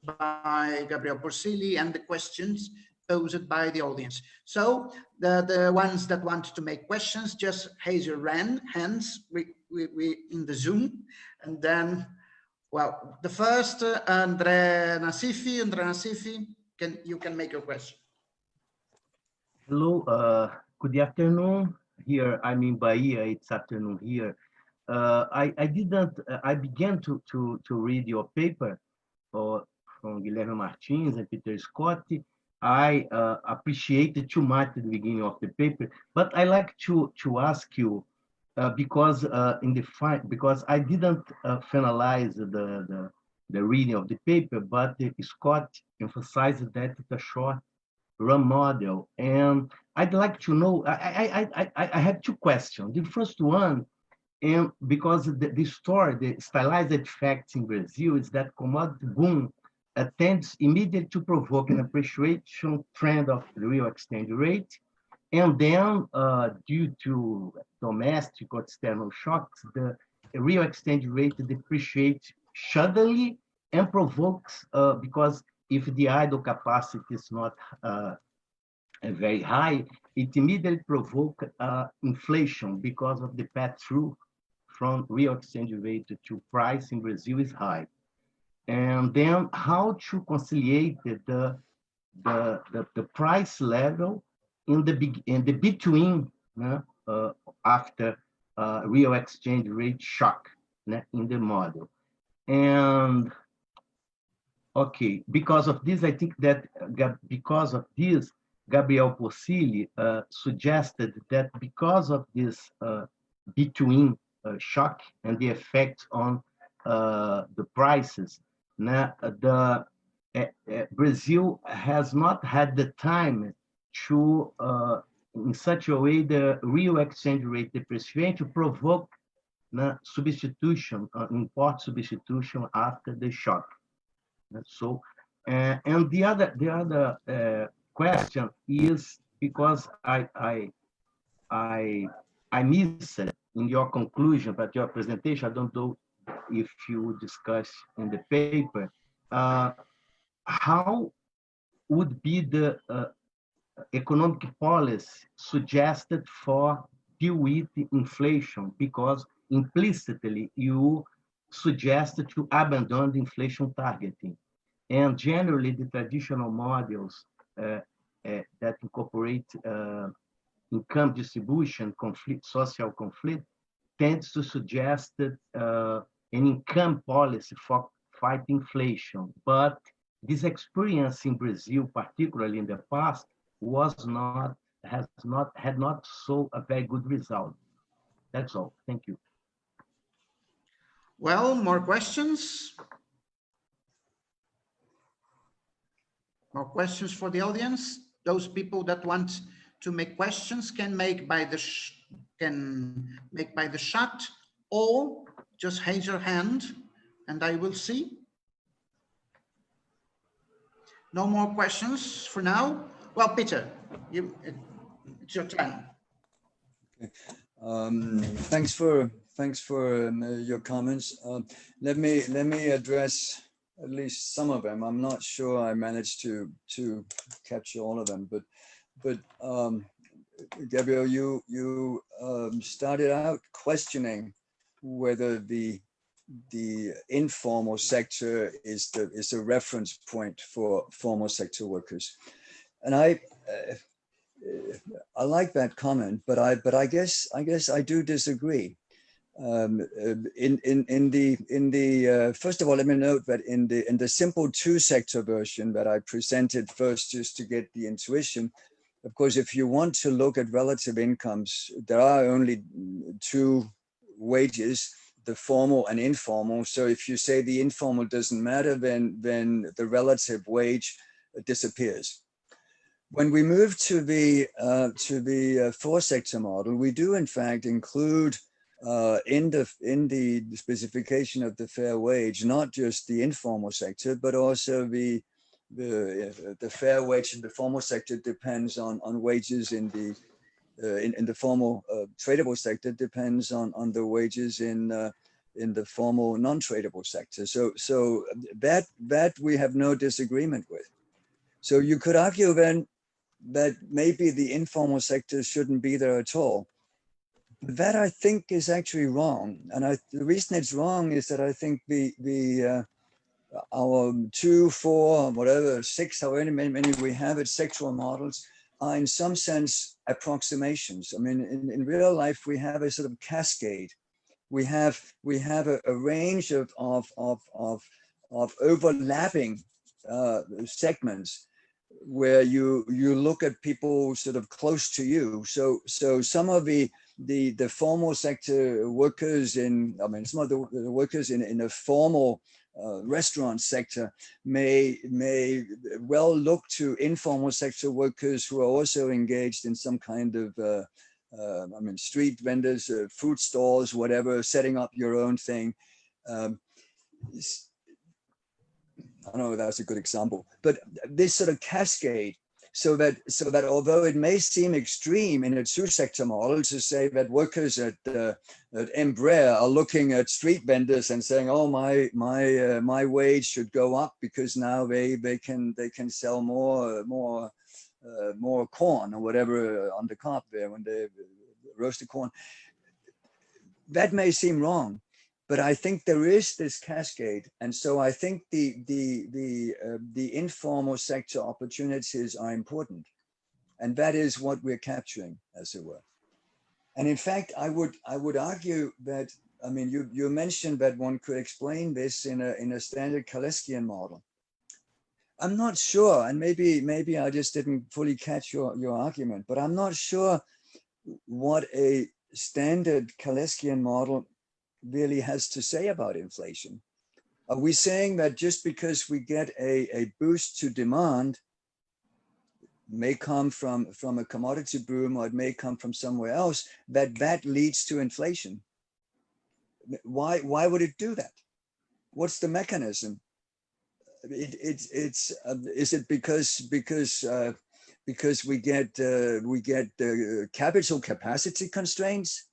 by Gabriel Porcile and the questions posed by the audience. So the ones that want to make questions, just raise your hands in the Zoom, and then, well, the first, Andre Nassifi, you can make your question. Hello, good afternoon. Here, I'm in Bahia, it's afternoon here. I began to read your paper from Guilherme Martins and Peter Skott. I appreciated too much at the beginning of the paper, but I like to ask you, because I didn't finalize the reading of the paper, but Skott emphasized that it's a short run model, and I'd like to know. I have two questions. The first one, and because the story, the stylized effects in Brazil is that commodity boom tends immediately to provoke an appreciation trend of the real exchange rate, and then due to domestic or external shocks, the real exchange rate depreciates suddenly and provokes, because if the idle capacity is not very high, it immediately provokes inflation, because of the pass-through from real exchange rate to price in Brazil is high. And then how to conciliate the price level in the between after real exchange rate shock in the model. And okay, because of this, I think that because of this, Gabriel Porcile suggested that because of this between shock and the effect on the prices, Brazil has not had the time to, in such a way, the real exchange rate depreciation to provoke substitution, import substitution after the shock. So, and the other question is, because I missed it in your conclusion, but your presentation, I don't know if you discuss in the paper, how would be the economic policy suggested for deal with inflation, because implicitly you suggested to abandon the inflation targeting. And generally, the traditional models that incorporate income distribution, conflict, social conflict, tends to suggest that, an income policy for fight inflation, but this experience in Brazil, particularly in the past, had not so a very good result. That's all. Thank you. Well, more questions? More questions for the audience? Those people that want to make questions can make by the chat, or just raise your hand and I will see. No more questions for now. Well, Peter, it's your turn. Thanks for your comments. Let me address at least some of them. I'm not sure I managed to capture all of them, but Gabriel, you started out questioning whether the informal sector is a reference point for formal sector workers, and I like that comment, but I guess I do disagree. First of all, let me note that in the simple two-sector version that I presented first, just to get the intuition. Of course, if you want to look at relative incomes, there are only two wages, the formal and informal. So if you say the informal doesn't matter, then the relative wage disappears. When we move to the four-sector model, we do in fact include in the specification of the fair wage not just the informal sector, but also the fair wage in the formal sector depends on wages in the formal tradable sector, depends on the wages in the formal non-tradable sector. So that we have no disagreement with. So you could argue then that maybe the informal sector shouldn't be there at all. That I think is actually wrong, and the reason it's wrong is that I think our 2, 4, whatever, 6, however many we have at sectoral models are in some sense approximations. I mean, in real life, we have a sort of cascade. We have a range of overlapping segments where you look at people sort of close to you. So some of the formal sector workers some of the workers in a formal restaurant sector may well look to informal sector workers who are also engaged in some kind of street vendors, food stalls, whatever, setting up your own thing. I don't know if that's a good example, but this sort of cascade, so that although it may seem extreme in a two-sector model to say that workers at Embraer are looking at street vendors and saying, "Oh, my wage should go up because now they can sell more corn or whatever on the cob there when they roast the corn," that may seem wrong. But I think there is this cascade, and so I think the informal sector opportunities are important, and that is what we're capturing, as it were. And in fact, I would argue that, I mean, you mentioned that one could explain this in a standard Kaleskian model. I'm not sure, and maybe I just didn't fully catch your argument, but I'm not sure what a standard Kaleskian model really has to say about inflation. Are we saying that just because we get a boost to demand, may come from a commodity boom or it may come from somewhere else, that leads to inflation? Why would it do that? What's the mechanism? Is it because we get capital capacity constraints?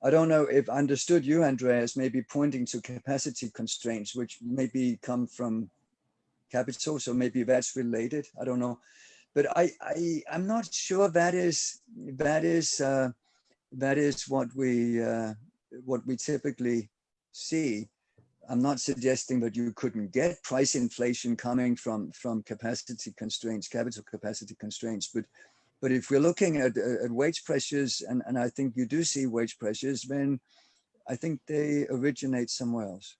I don't know if I understood you, Andreas, maybe pointing to capacity constraints, which maybe come from capital, so maybe that's related. I don't know, but I'm not sure that is what we typically see. I'm not suggesting that you couldn't get price inflation coming from capacity constraints, capital capacity constraints, But if we're looking at wage pressures, and I think you do see wage pressures, then I think they originate somewhere else.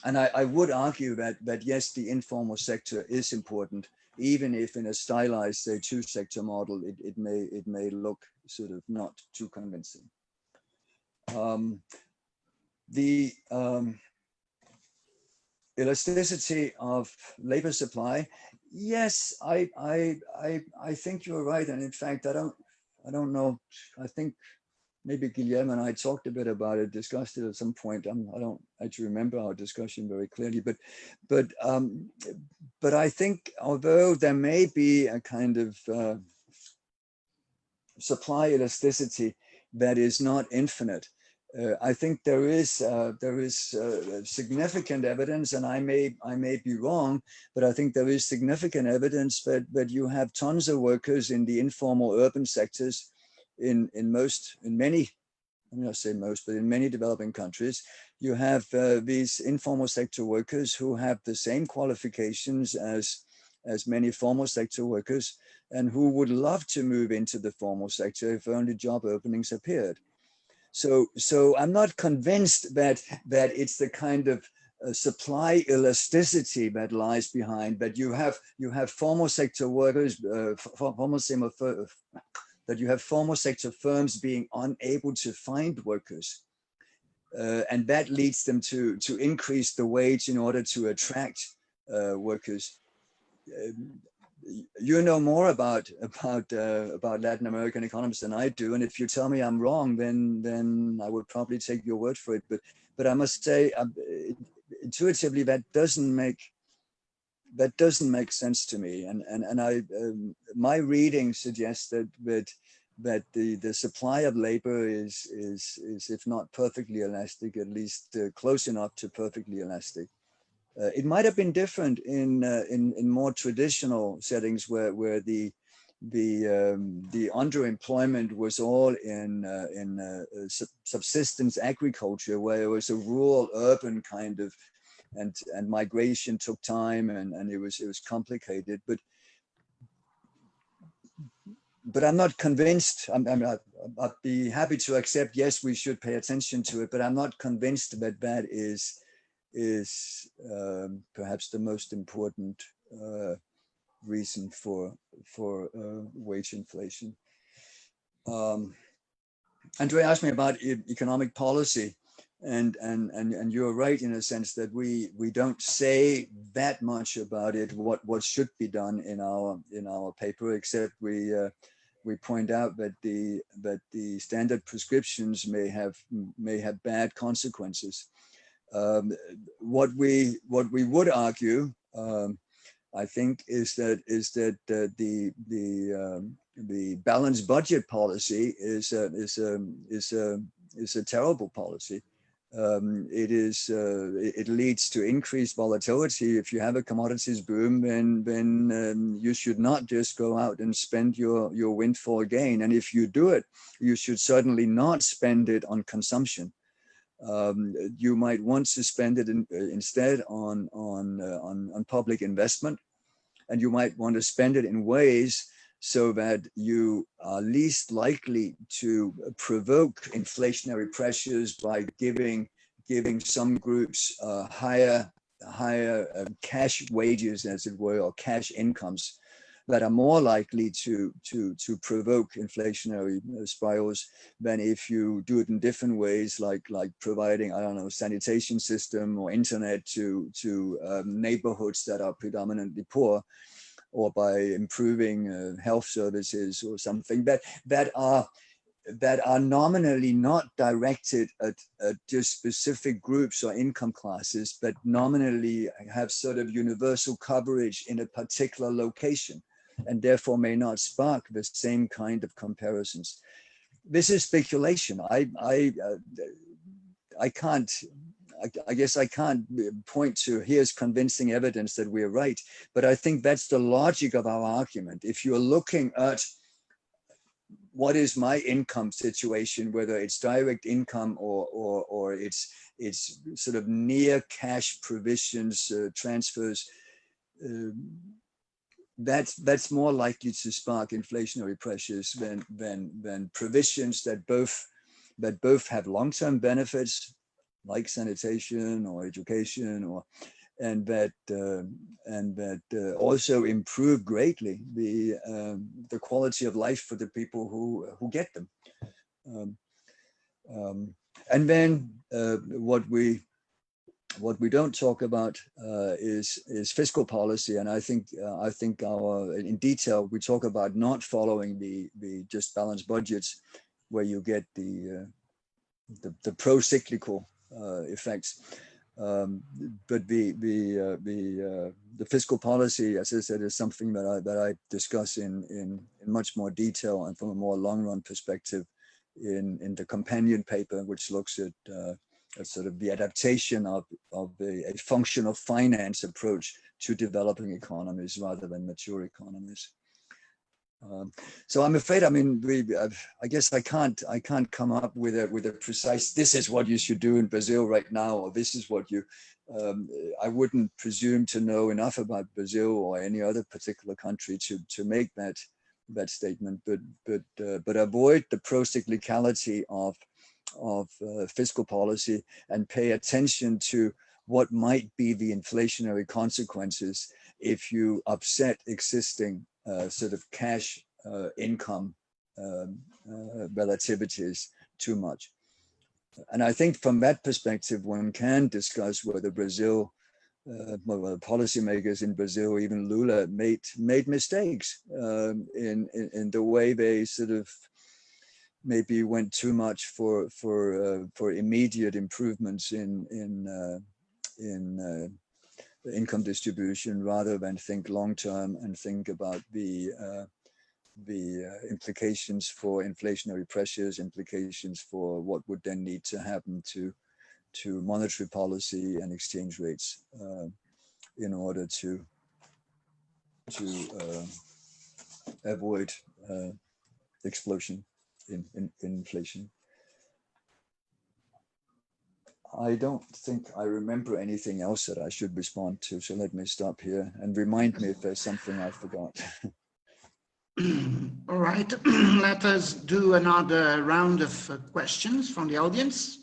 And I would argue that yes, the informal sector is important, even if in a stylized, say, two-sector model, it may look sort of not too convincing. The elasticity of labor supply, yes, I think you're right, and in fact, I don't know. I think maybe Guillermo and I talked a bit about it, discussed it at some point. I don't actually remember our discussion very clearly, but I think although there may be a kind of supply elasticity that is not infinite, I think there is significant evidence, and I may be wrong, but I think there is significant evidence that you have tons of workers in the informal urban sectors in many, I'm not say most, but in many developing countries, you have these informal sector workers who have the same qualifications as many formal sector workers, and who would love to move into the formal sector if only job openings appeared. So I'm not convinced that it's the kind of supply elasticity that lies behind, but you have formal sector workers, that you have formal sector firms being unable to find workers. And that leads them to increase the wage in order to attract workers. You know more about Latin American economics than I do, and if you tell me I'm wrong, then I would probably take your word for it. But I must say, intuitively, that doesn't make sense to me. And I my reading suggests that the supply of labor is if not perfectly elastic, at least close enough to perfectly elastic. It might have been different in more traditional settings where the underemployment was all in subsistence agriculture, where it was a rural urban kind of, and migration took time and it was complicated. But I'm not convinced. I'd be happy to accept, yes, we should pay attention to it, but I'm not convinced that is perhaps the most important reason for wage inflation. Andre asked me about economic policy, and you're right in a sense that we don't say that much about it, what should be done in our paper, except we point out that the standard prescriptions may have bad consequences. What we would argue, I think, is that the balanced budget policy is a terrible policy. It leads to increased volatility. If you have a commodities boom, then you should not just go out and spend your windfall gain. And if you do it, you should certainly not spend it on consumption. You might want to spend it instead on public investment, and you might want to spend it in ways so that you are least likely to provoke inflationary pressures by giving some groups higher cash wages, as it were, or cash incomes that are more likely to provoke inflationary spirals than if you do it in different ways, like providing, I don't know, sanitation system or internet to neighborhoods that are predominantly poor, or by improving health services or something that are nominally not directed at just specific groups or income classes, but nominally have sort of universal coverage in a particular location, and therefore may not spark the same kind of comparisons. This is speculation. I guess I can't point to here's convincing evidence that we're right, but I think that's the logic of our argument. If you're looking at what is my income situation, whether it's direct income or it's sort of near cash provisions, transfers, that's more likely to spark inflationary pressures than provisions that both have long-term benefits, like sanitation or education, and that also improve greatly the quality of life for the people who get them. And then what we don't talk about is fiscal policy, and I think in detail we talk about not following the just balanced budgets, where you get the pro-cyclical effects, but the fiscal policy, as I said, is something that I discuss in much more detail and from a more long-run perspective in the companion paper, which looks at sort of the adaptation of a functional finance approach to developing economies rather than mature economies. So I'm afraid, I mean, I guess I can't come up with a precise, this is what you should do in Brazil right now, or this is what you, I wouldn't presume to know enough about Brazil or any other particular country to make that statement, but avoid the pro-cyclicality of fiscal policy and pay attention to what might be the inflationary consequences if you upset existing sort of cash income relativities too much. And I think from that perspective, one can discuss whether Brazil, well, policymakers in Brazil, even Lula, made mistakes in the way they sort of maybe went too much for immediate improvements in income distribution, rather than think long term and think about the implications for inflationary pressures, implications for what would then need to happen to monetary policy and exchange rates in order to avoid explosion in inflation. I don't think I remember anything else that I should respond to, so let me stop here and remind me if there's something I forgot. All right, let us do another round of questions from the audience.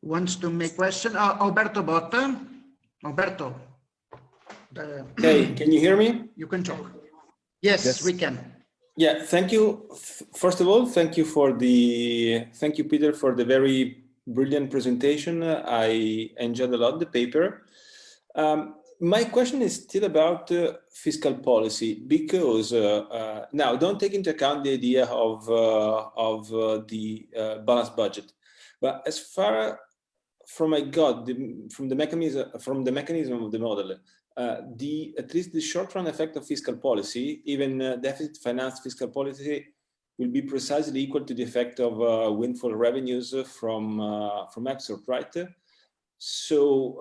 Who wants to make question? Alberto Botta. Alberto. Hey, can you hear me? You can talk. Yes, we can. Yeah, thank you. First of all, thank you, Peter, for the very brilliant presentation. I enjoyed a lot the paper. My question is still about fiscal policy, because now don't take into account the idea of the balanced budget, but as far from I got from the mechanism of the model, at least the short-run effect of fiscal policy, even deficit financed fiscal policy, will be precisely equal to the effect of windfall revenues from export, right? So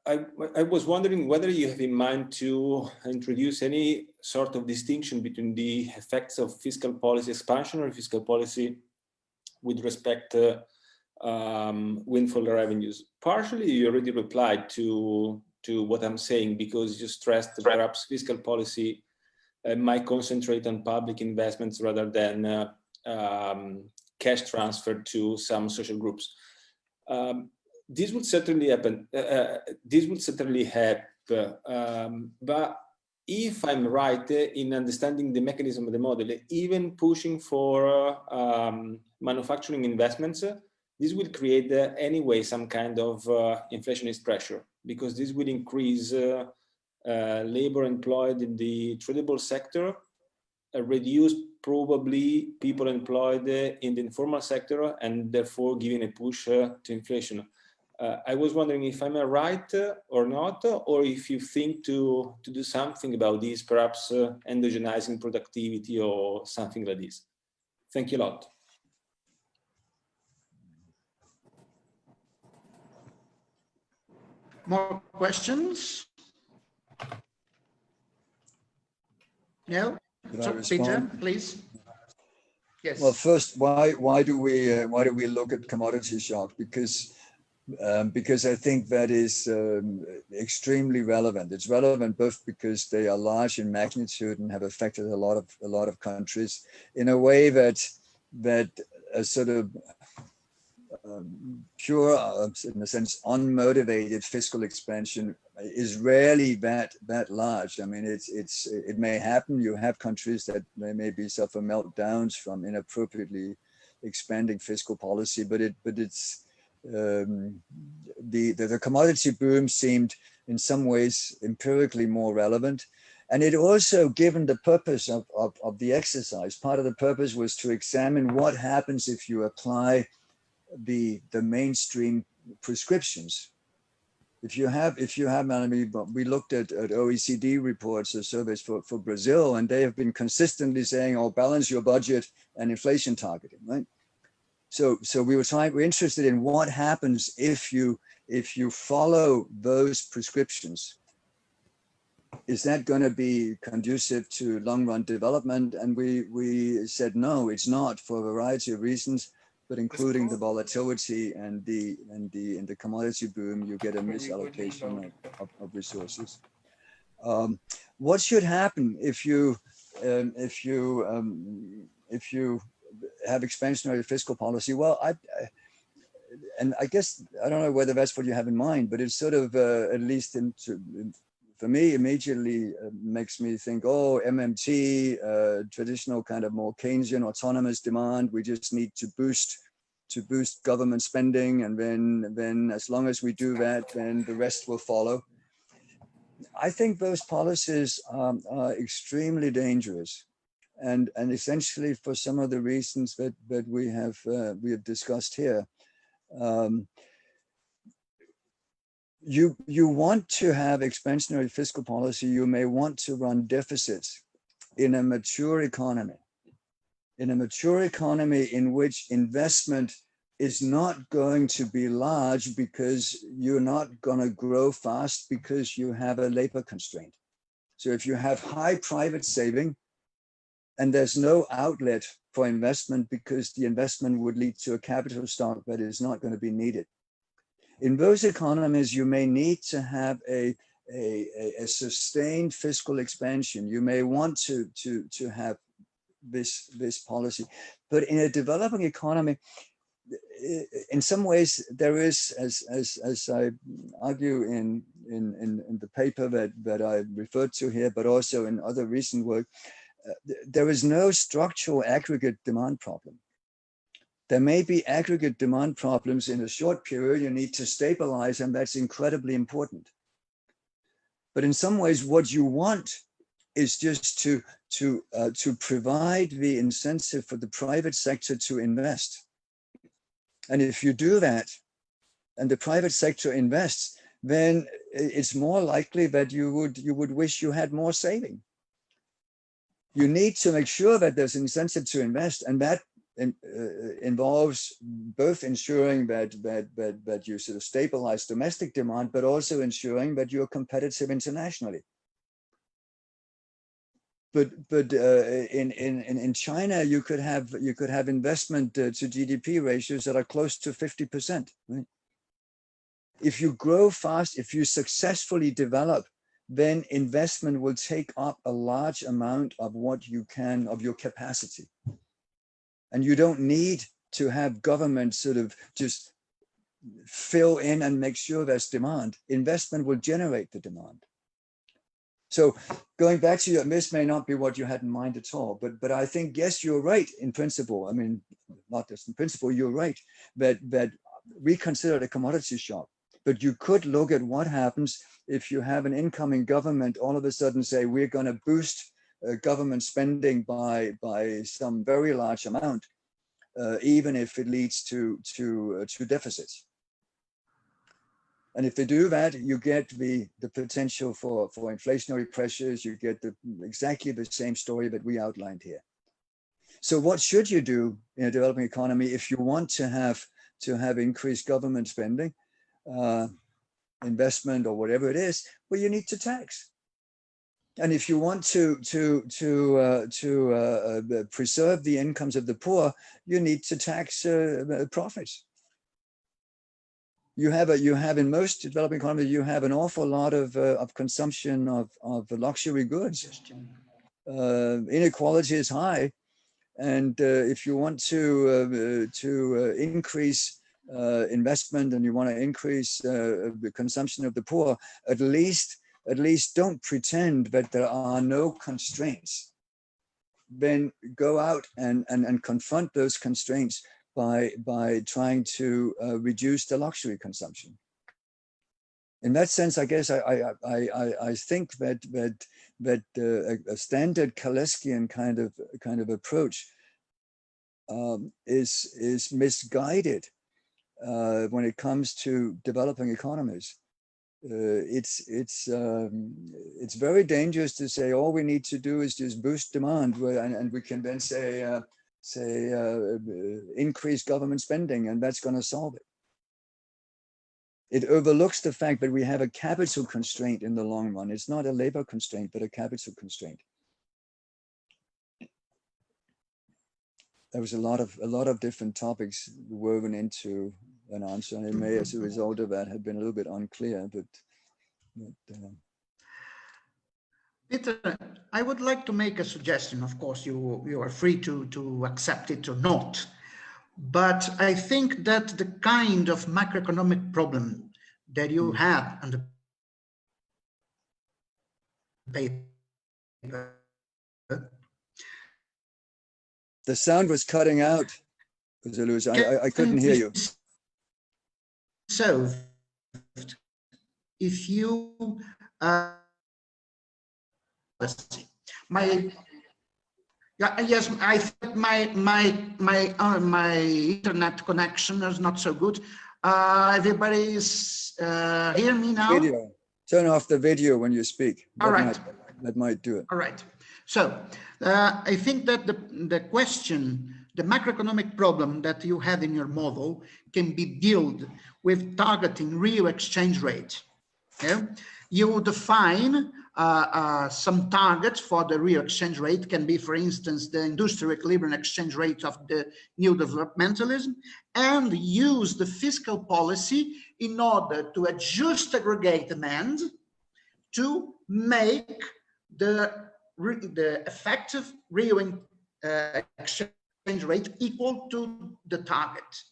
I was wondering whether you have in mind to introduce any sort of distinction between the effects of fiscal policy, expansionary fiscal policy, with respect to windfall revenues. Partially, you already replied to what I'm saying, because you stressed that perhaps fiscal policy might concentrate on public investments rather than cash transfer to some social groups. This would certainly happen. But if I'm right in understanding the mechanism of the model, even pushing for manufacturing investments, this will create anyway some kind of inflationist pressure, because this will increase labor employed in the tradable sector, reduce probably people employed in the informal sector, and therefore giving a push to inflation. I was wondering if I'm right or not, or if you think to do something about this, perhaps endogenizing productivity or something like this. Thank you a lot. More questions? No? So, Peter, please. Yes. Well, first, why do we look at commodity shock? Because because I think that is extremely relevant. It's relevant both because they are large in magnitude and have affected a lot of countries in a way that a sort of pure, in a sense, unmotivated fiscal expansion is rarely that large. I mean, it may happen. You have countries that maybe suffer meltdowns from inappropriately expanding fiscal policy, but it's the commodity boom seemed in some ways empirically more relevant. And it also, given the purpose of the exercise, part of the purpose was to examine what happens if you apply the mainstream prescriptions. If you have, I mean, we looked at OECD reports or surveys for Brazil, and they have been consistently saying, oh, balance your budget and inflation targeting, right? So we're interested in what happens if you follow those prescriptions. Is that going to be conducive to long-run development? And we said no, it's not, for a variety of reasons, but including the volatility and in the commodity boom, you get a misallocation of resources. What should happen if you have expansionary fiscal policy? Well, I guess I don't know whether that's what you have in mind, but it's sort of at least for me immediately makes me think, oh, MMT, traditional kind of more Keynesian autonomous demand. We just need to boost government spending, and then as long as we do that, then the rest will follow. I think those policies are extremely dangerous. And essentially for some of the reasons that we have discussed here. You want to have expansionary fiscal policy, you may want to run deficits in a mature economy. In a mature economy in which investment is not going to be large because you're not going to grow fast because you have a labor constraint. So if you have high private saving, and there's no outlet for investment because the investment would lead to a capital stock that is not going to be needed. In those economies, you may need to have a sustained fiscal expansion. You may want to have this policy. But in a developing economy, in some ways, there is, as I argue in the paper that I referred to here, but also in other recent work, there is no structural aggregate demand problem. There may be aggregate demand problems in a short period you need to stabilize, and that's incredibly important. But in some ways, what you want is just to provide the incentive for the private sector to invest. And if you do that, and the private sector invests, then it's more likely that you would wish you had more saving. You need to make sure that there's incentive to invest, and that involves both ensuring that you sort of stabilize domestic demand, but also ensuring that you're competitive internationally. But in China, you could have investment to GDP ratios that are close to 50%. Right? If you grow fast, if you successfully develop, then investment will take up a large amount of what you can, of your capacity. And you don't need to have government sort of just fill in and make sure there's demand. Investment will generate the demand. So going back to your, this may not be what you had in mind at all, but I think, yes, you're right in principle. I mean, not just in principle, you're right, that reconsider the commodity shock. But you could look at what happens if you have an incoming government all of a sudden say, we're going to boost government spending by some very large amount, even if it leads to deficits. And if they do that, you get the potential for inflationary pressures. You get exactly the same story that we outlined here. So what should you do in a developing economy if you want to have increased government spending, investment, or whatever it is? Well, you need to tax. And if you want to preserve the incomes of the poor, you need to tax profits. you have in most developing economies, you have an awful lot of consumption of luxury goods. Inequality is high, and if you want to increase investment and you want to increase the consumption of the poor, at least don't pretend that there are no constraints. Then go out and confront those constraints by trying to reduce the luxury consumption. In that sense, I guess I think that a standard Kaleskian kind of approach is misguided when it comes to developing economies. It's very dangerous to say all we need to do is just boost demand, and we can then say increase government spending, and that's going to solve it. It overlooks the fact that we have a capital constraint in the long run. It's not a labor constraint, but a capital constraint. There was a lot of different topics woven into an answer, and it may, as a result of that, have been a little bit unclear. But Peter, I would like to make a suggestion. Of course, you are free to accept it or not. But I think that the kind of macroeconomic problem that you have on the paper. The sound was cutting out, José Luis. I couldn't hear you. So, if you yes, I think my internet connection is not so good. Everybody's hear me now? Video. Turn off the video when you speak. That might do it. All right. So I think that the question, the macroeconomic problem that you have in your model can be dealt with targeting real exchange rate. Yeah? You define some targets for the real exchange rate, can be, for instance, the industrial equilibrium exchange rate of the new developmentalism, and use the fiscal policy in order to adjust aggregate demand to make the effective real exchange rate equal to the target.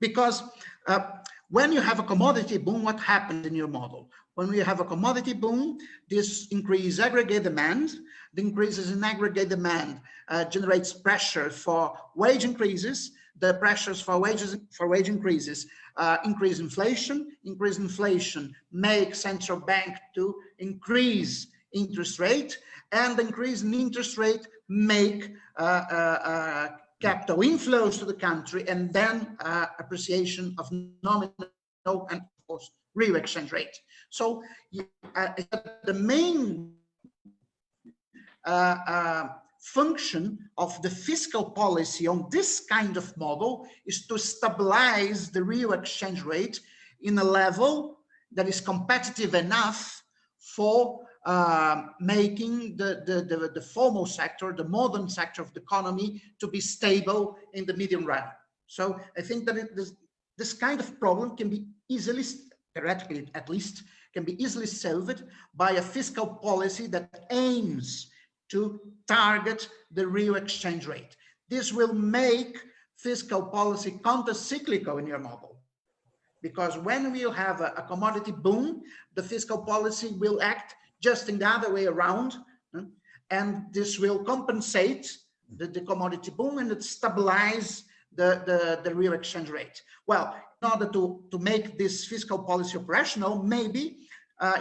Because when you have a commodity boom, what happens in your model? When we have a commodity boom, this increases aggregate demand. The increases in aggregate demand generates pressure for wage increases. The pressures for wage increases increase inflation. Increase inflation makes central bank to increase interest rate, and the increase in interest rate make capital inflows to the country, and then appreciation of nominal and of course real exchange rate. So the main function of the fiscal policy on this kind of model is to stabilize the real exchange rate in a level that is competitive enough for making the formal sector, the modern sector of the economy, to be stable in the medium run. So I think that this kind of problem can be easily, theoretically at least, can be easily solved by a fiscal policy that aims to target the real exchange rate. This will make fiscal policy counter-cyclical in your model. Because when we have a commodity boom, the fiscal policy will act just in the other way around, and this will compensate the commodity boom and it stabilize the real exchange rate. Well, in order to make this fiscal policy operational, maybe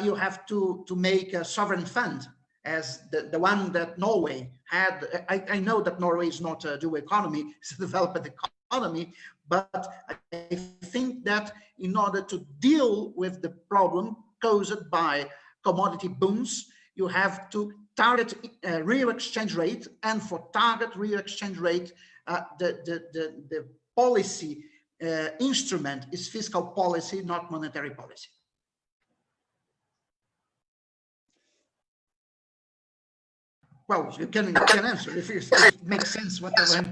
you have to make a sovereign fund, as the one that Norway had. I know that Norway is not a dual economy, it's a developed economy, but I think that in order to deal with the problem caused by commodity booms, you have to target real exchange rate, and for target real exchange rate, the policy instrument is fiscal policy, not monetary policy. Well, you can answer if it makes sense, whatever.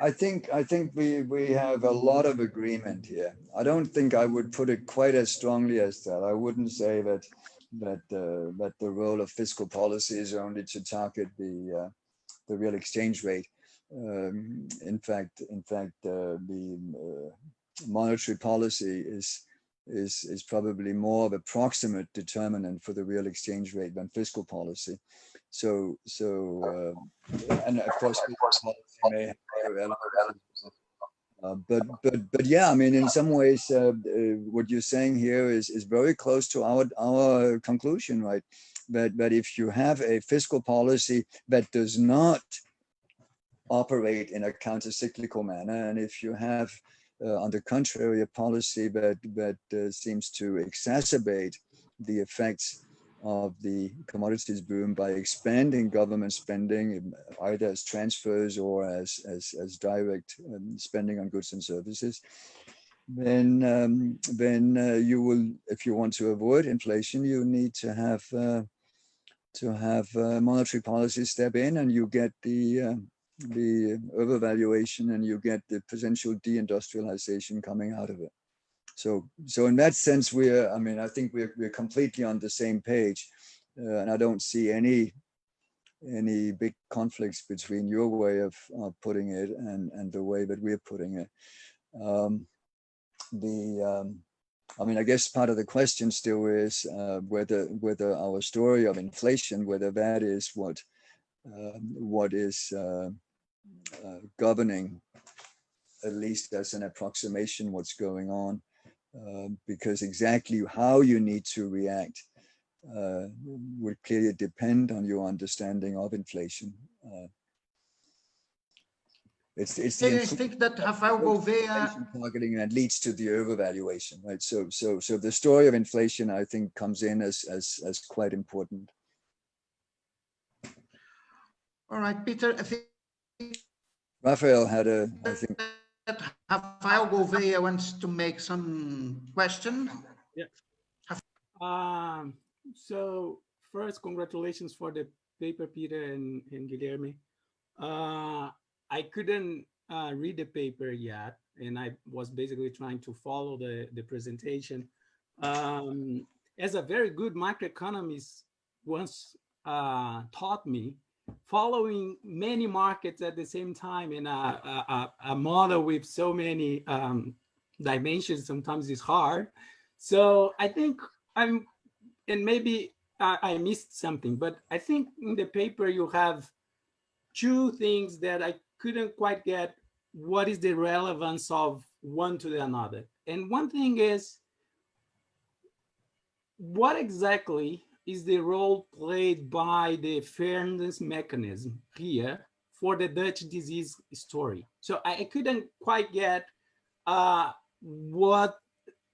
I think we have a lot of agreement here. I don't think I would put it quite as strongly as that. I wouldn't say that the role of fiscal policy is only to target the real exchange rate. In fact, the monetary policy is probably more of a proximate determinant for the real exchange rate than fiscal policy. So and of course, fiscal policy may have other elements. But yeah, I mean, in some ways, what you're saying here is very close to our conclusion, right? That if you have a fiscal policy that does not operate in a counter-cyclical manner, and if you have, on the contrary, a policy that seems to exacerbate the effects of the commodities boom by expanding government spending, either as transfers or as direct spending on goods and services, then you will, if you want to avoid inflation, you need to have monetary policy step in, and you get the overvaluation, and you get the potential deindustrialization coming out of it. So in that sense, I think we're completely on the same page, and I don't see any big conflicts between your way of putting it and the way that we're putting it. I guess part of the question still is whether our story of inflation, whether that is what is governing, at least as an approximation, what's going on. Because exactly how you need to react would clearly depend on your understanding of inflation. It's the I think that Rafael Gouveia targeting that leads to the overvaluation, right? So the story of inflation, I think, comes in as quite important. All right, Peter, I think Rafael had I think Rafael Gouveia wants to make some question. Yeah. So first, congratulations for the paper, Peter and Guilherme. I couldn't read the paper yet, and I was basically trying to follow the presentation. As a very good macroeconomist once taught me, following many markets at the same time in a model with so many dimensions sometimes is hard. So I think and maybe I missed something, but I think in the paper you have two things that I couldn't quite get. What is the relevance of one to the another? And one thing is, what exactly is the role played by the fairness mechanism here for the Dutch disease story? So I couldn't quite get what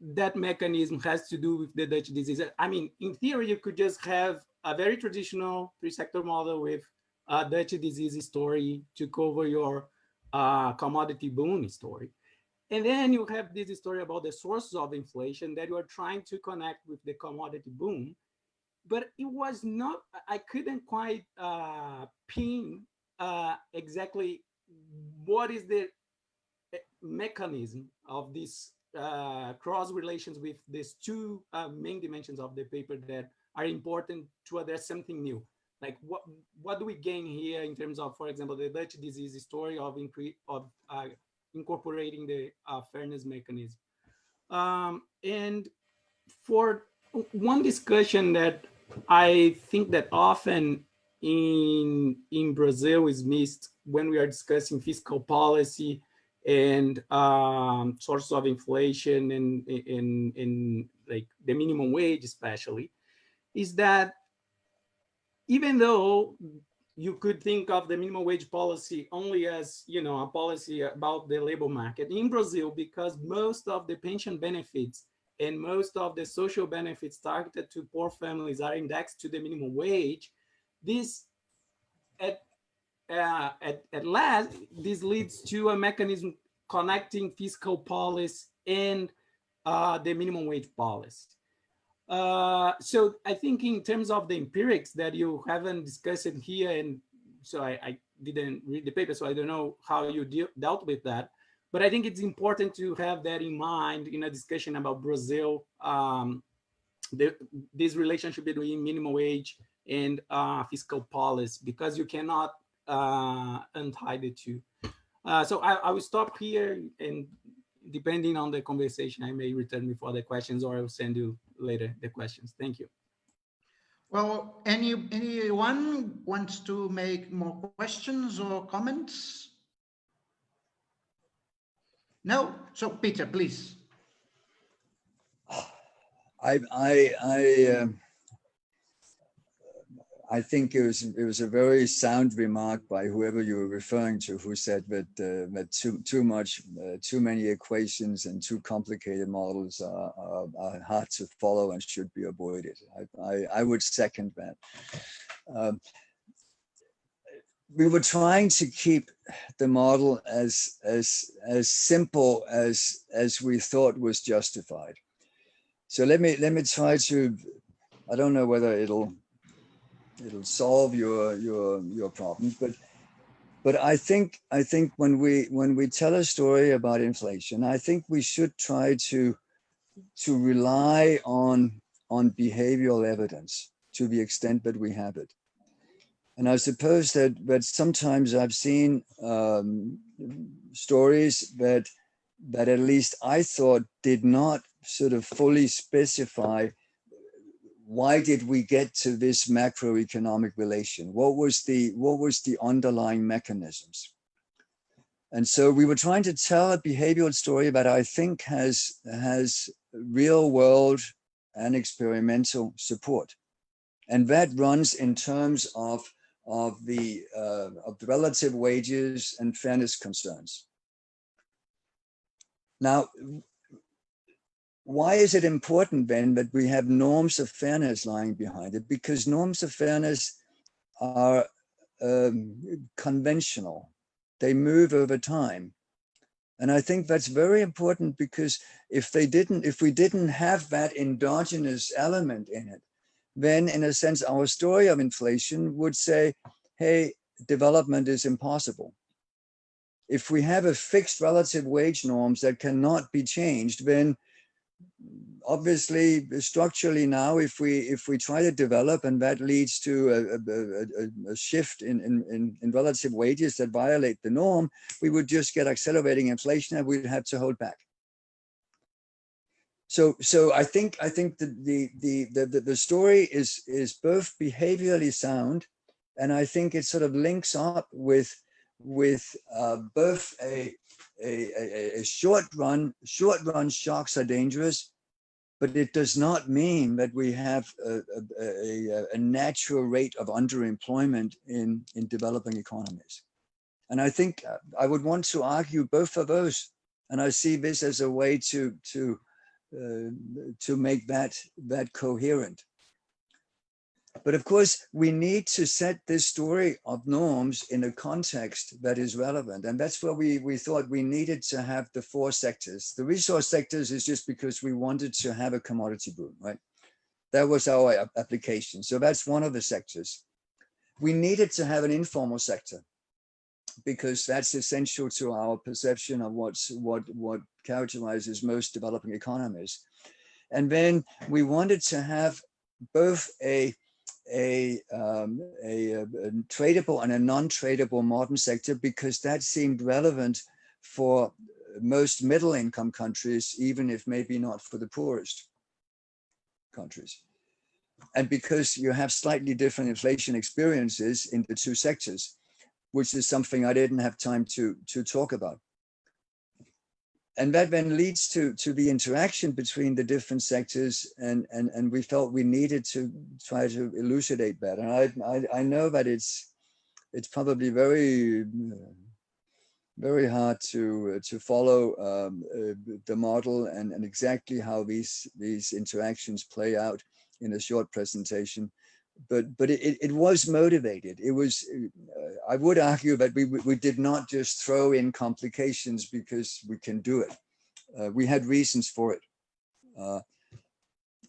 that mechanism has to do with the Dutch disease. I mean, in theory, you could just have a very traditional three-sector model with a Dutch disease story to cover your commodity boom story. And then you have this story about the sources of inflation that you are trying to connect with the commodity boom. But it was not, I couldn't quite pin exactly what is the mechanism of this cross relations with these two main dimensions of the paper that are important to address something new. Like what do we gain here in terms of, for example, the Dutch disease story of incorporating the fairness mechanism. And for one discussion that I think that often in Brazil is missed when we are discussing fiscal policy and sources of inflation and in like the minimum wage especially, is that even though you could think of the minimum wage policy only as, you know, a policy about the labor market in Brazil, because most of the pension benefits and most of the social benefits targeted to poor families are indexed to the minimum wage. This at last, this leads to a mechanism connecting fiscal policy and the minimum wage policy. So I think in terms of the empirics that you haven't discussed here, and so I didn't read the paper, so I don't know how you dealt with that. But I think it's important to have that in mind in a discussion about Brazil, this relationship between minimum wage and fiscal policy, because you cannot untie the two. So I will stop here, and depending on the conversation, I may return with other questions, or I will send you later the questions. Thank you. Well, anyone wants to make more questions or comments? No? So Peter, please. I think it was a very sound remark by whoever you were referring to, who said that that too many equations and too complicated models are hard to follow and should be avoided. I would second that. We were trying to keep the model as simple as we thought was justified. So let me try to. I don't know whether it'll solve your problems, but I think when we tell a story about inflation, I think we should try to rely on behavioral evidence to the extent that we have it. And I suppose that sometimes I've seen stories that at least I thought did not sort of fully specify why did we get to this macroeconomic relation? What was the underlying mechanisms? And so we were trying to tell a behavioral story that I think has real world and experimental support. And that runs in terms of the relative wages and fairness concerns. Now, why is it important then that we have norms of fairness lying behind it? Because norms of fairness are conventional. They move over time. And I think that's very important, because if we didn't have that endogenous element in it, then in a sense, our story of inflation would say, hey, development is impossible. If we have a fixed relative wage norms that cannot be changed, then obviously structurally now, if we try to develop and that leads to a shift in relative wages that violate the norm, we would just get accelerating inflation and we'd have to hold back. So I think the story is both behaviorally sound, and I think it sort of links up with both a short run shocks are dangerous, but it does not mean that we have a natural rate of underemployment in developing economies. And I think I would want to argue both of those, and I see this as a way to make that coherent. But of course, we need to set this story of norms in a context that is relevant. And that's where we thought we needed to have the four sectors. The resource sectors is just because we wanted to have a commodity boom, right? That was our application. So that's one of the sectors. We needed to have an informal sector, because that's essential to our perception of what characterizes most developing economies. And then we wanted to have both a tradable and a non-tradable modern sector, because that seemed relevant for most middle income countries, even if maybe not for the poorest countries. And because you have slightly different inflation experiences in the two sectors, which is something I didn't have time to talk about. And that then leads to the interaction between the different sectors, and we felt we needed to try to elucidate that. And I know that it's probably very hard to follow the model and exactly how these interactions play out in a short presentation. But it was motivated. It was, I would argue that we did not just throw in complications because we can do it. We had reasons for it.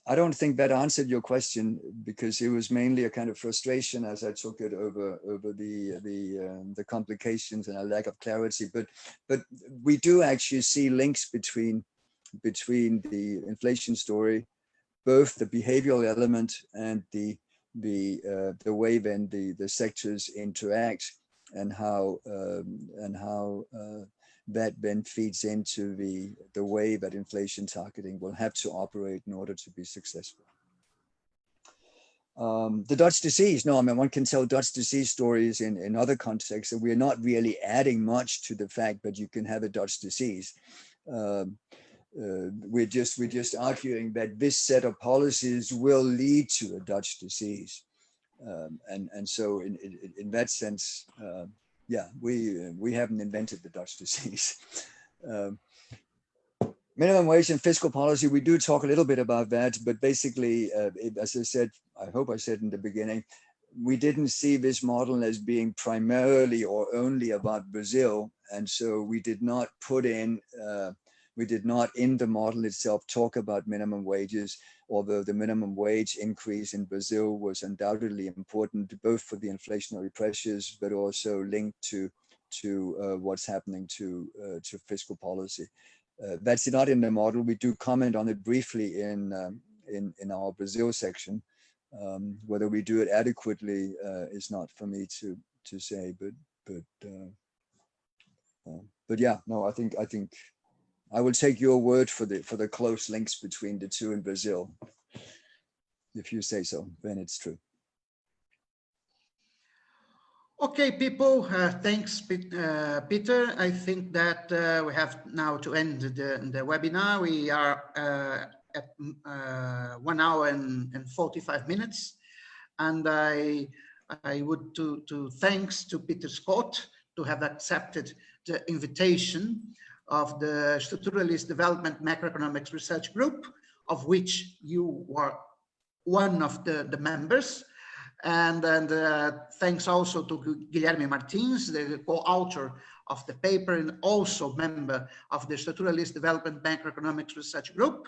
I don't think that answered your question, because it was mainly a kind of frustration as I took it over the complications and a lack of clarity. But we do actually see links between the inflation story, both the behavioral element and the way then the sectors interact, and how that then feeds into the way that inflation targeting will have to operate in order to be successful. The Dutch disease, no, I mean, one can tell Dutch disease stories in other contexts, and we're not really adding much to the fact that you can have a Dutch disease. We're just arguing that this set of policies will lead to a Dutch disease. And so in that sense, yeah, we haven't invented the Dutch disease. Minimum wage and fiscal policy, we do talk a little bit about that, but basically, as I said, I hope I said in the beginning, we didn't see this model as being primarily or only about Brazil. And so we did not put in, in the model itself talk about minimum wages, although the minimum wage increase in Brazil was undoubtedly important, both for the inflationary pressures, but also linked to what's happening to fiscal policy. That's not in the model. We do comment on it briefly in our Brazil section. Whether we do it adequately is not for me to say, but yeah, no, I think I will take your word for the close links between the two in Brazil. If you say so, then it's true. Okay, people, thanks, Peter. I think that we have now to end the webinar. We are at 1 hour and 45 minutes. And I would to thanks to Peter Skott to have accepted the invitation of the Structuralist Development Macroeconomics Research Group, of which you were one of the members. And thanks also to Guilherme Martins, the co-author of the paper and also member of the Structuralist Development Macroeconomics Research Group.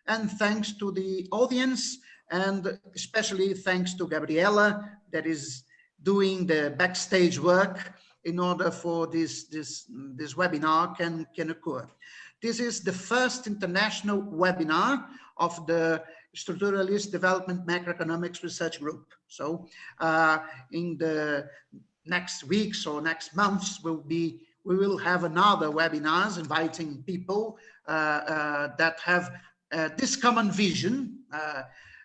And thanks to the audience, and especially thanks to Gabriela, that is doing the backstage work in order for this webinar can occur. This is the first international webinar of the Structuralist Development Macroeconomics Research Group. So in the next weeks or next months, we will have another webinars inviting people that have this common vision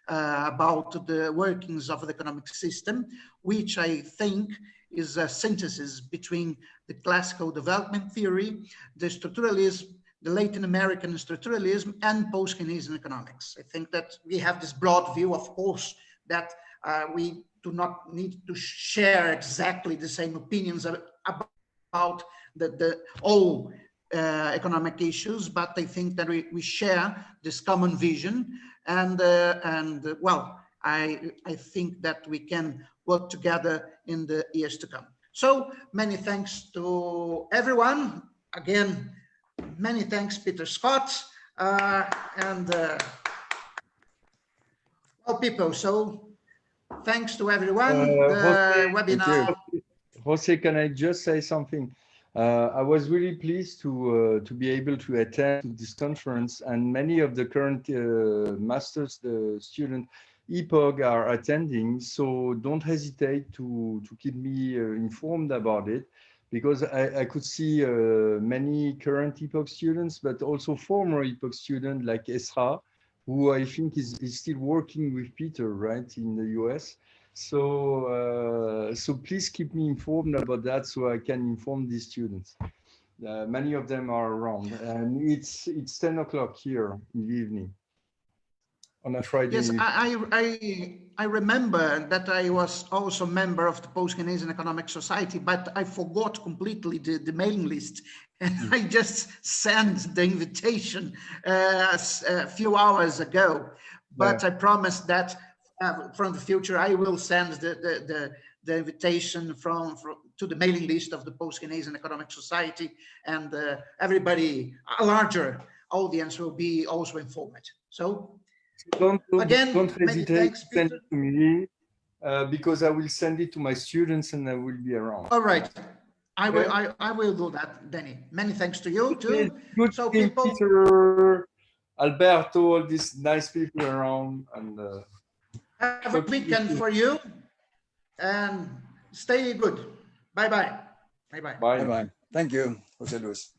about the workings of the economic system, which I think is a synthesis between the classical development theory, the structuralism, the Latin American structuralism, and post-Keynesian economics. I think that we have this broad view, of course, that we do not need to share exactly the same opinions about all economic issues, but I think that we share this common vision, and well, I think that we can work together in the years to come. So many thanks to everyone. Again, many thanks, Peter Skott, and well, people. So thanks to everyone. The webinar. José, can I just say something? I was really pleased to be able to attend this conference, and many of the current masters, the student EPOG are attending. So don't hesitate to keep me informed about it, because I could see many current EPOG students, but also former EPOG students like Esra, who I think is still working with Peter, right, in the US. So, so please keep me informed about that so I can inform the students. Many of them are around, and it's 10 o'clock here in the evening on a Friday. Yes, I remember that I was also a member of the Post-Keynesian Economic Society, but I forgot completely the mailing list, and I just sent the invitation a few hours ago. But I promised that from the future I will send the invitation to the mailing list of the Post-Keynesian Economic Society, and everybody, a larger audience, will be also informed. So Don't Again, many hesitate thanks, to send Peter. it to me because I will send it to my students and I will be around. All right. I will, Okay. I will do that, Danny. Many thanks to you too. Good So team, people, Peter, Alberto, all these nice people around, and have a weekend for you and stay good. Bye-bye. Bye-bye. Bye. Bye-bye. Thank you, José Luis.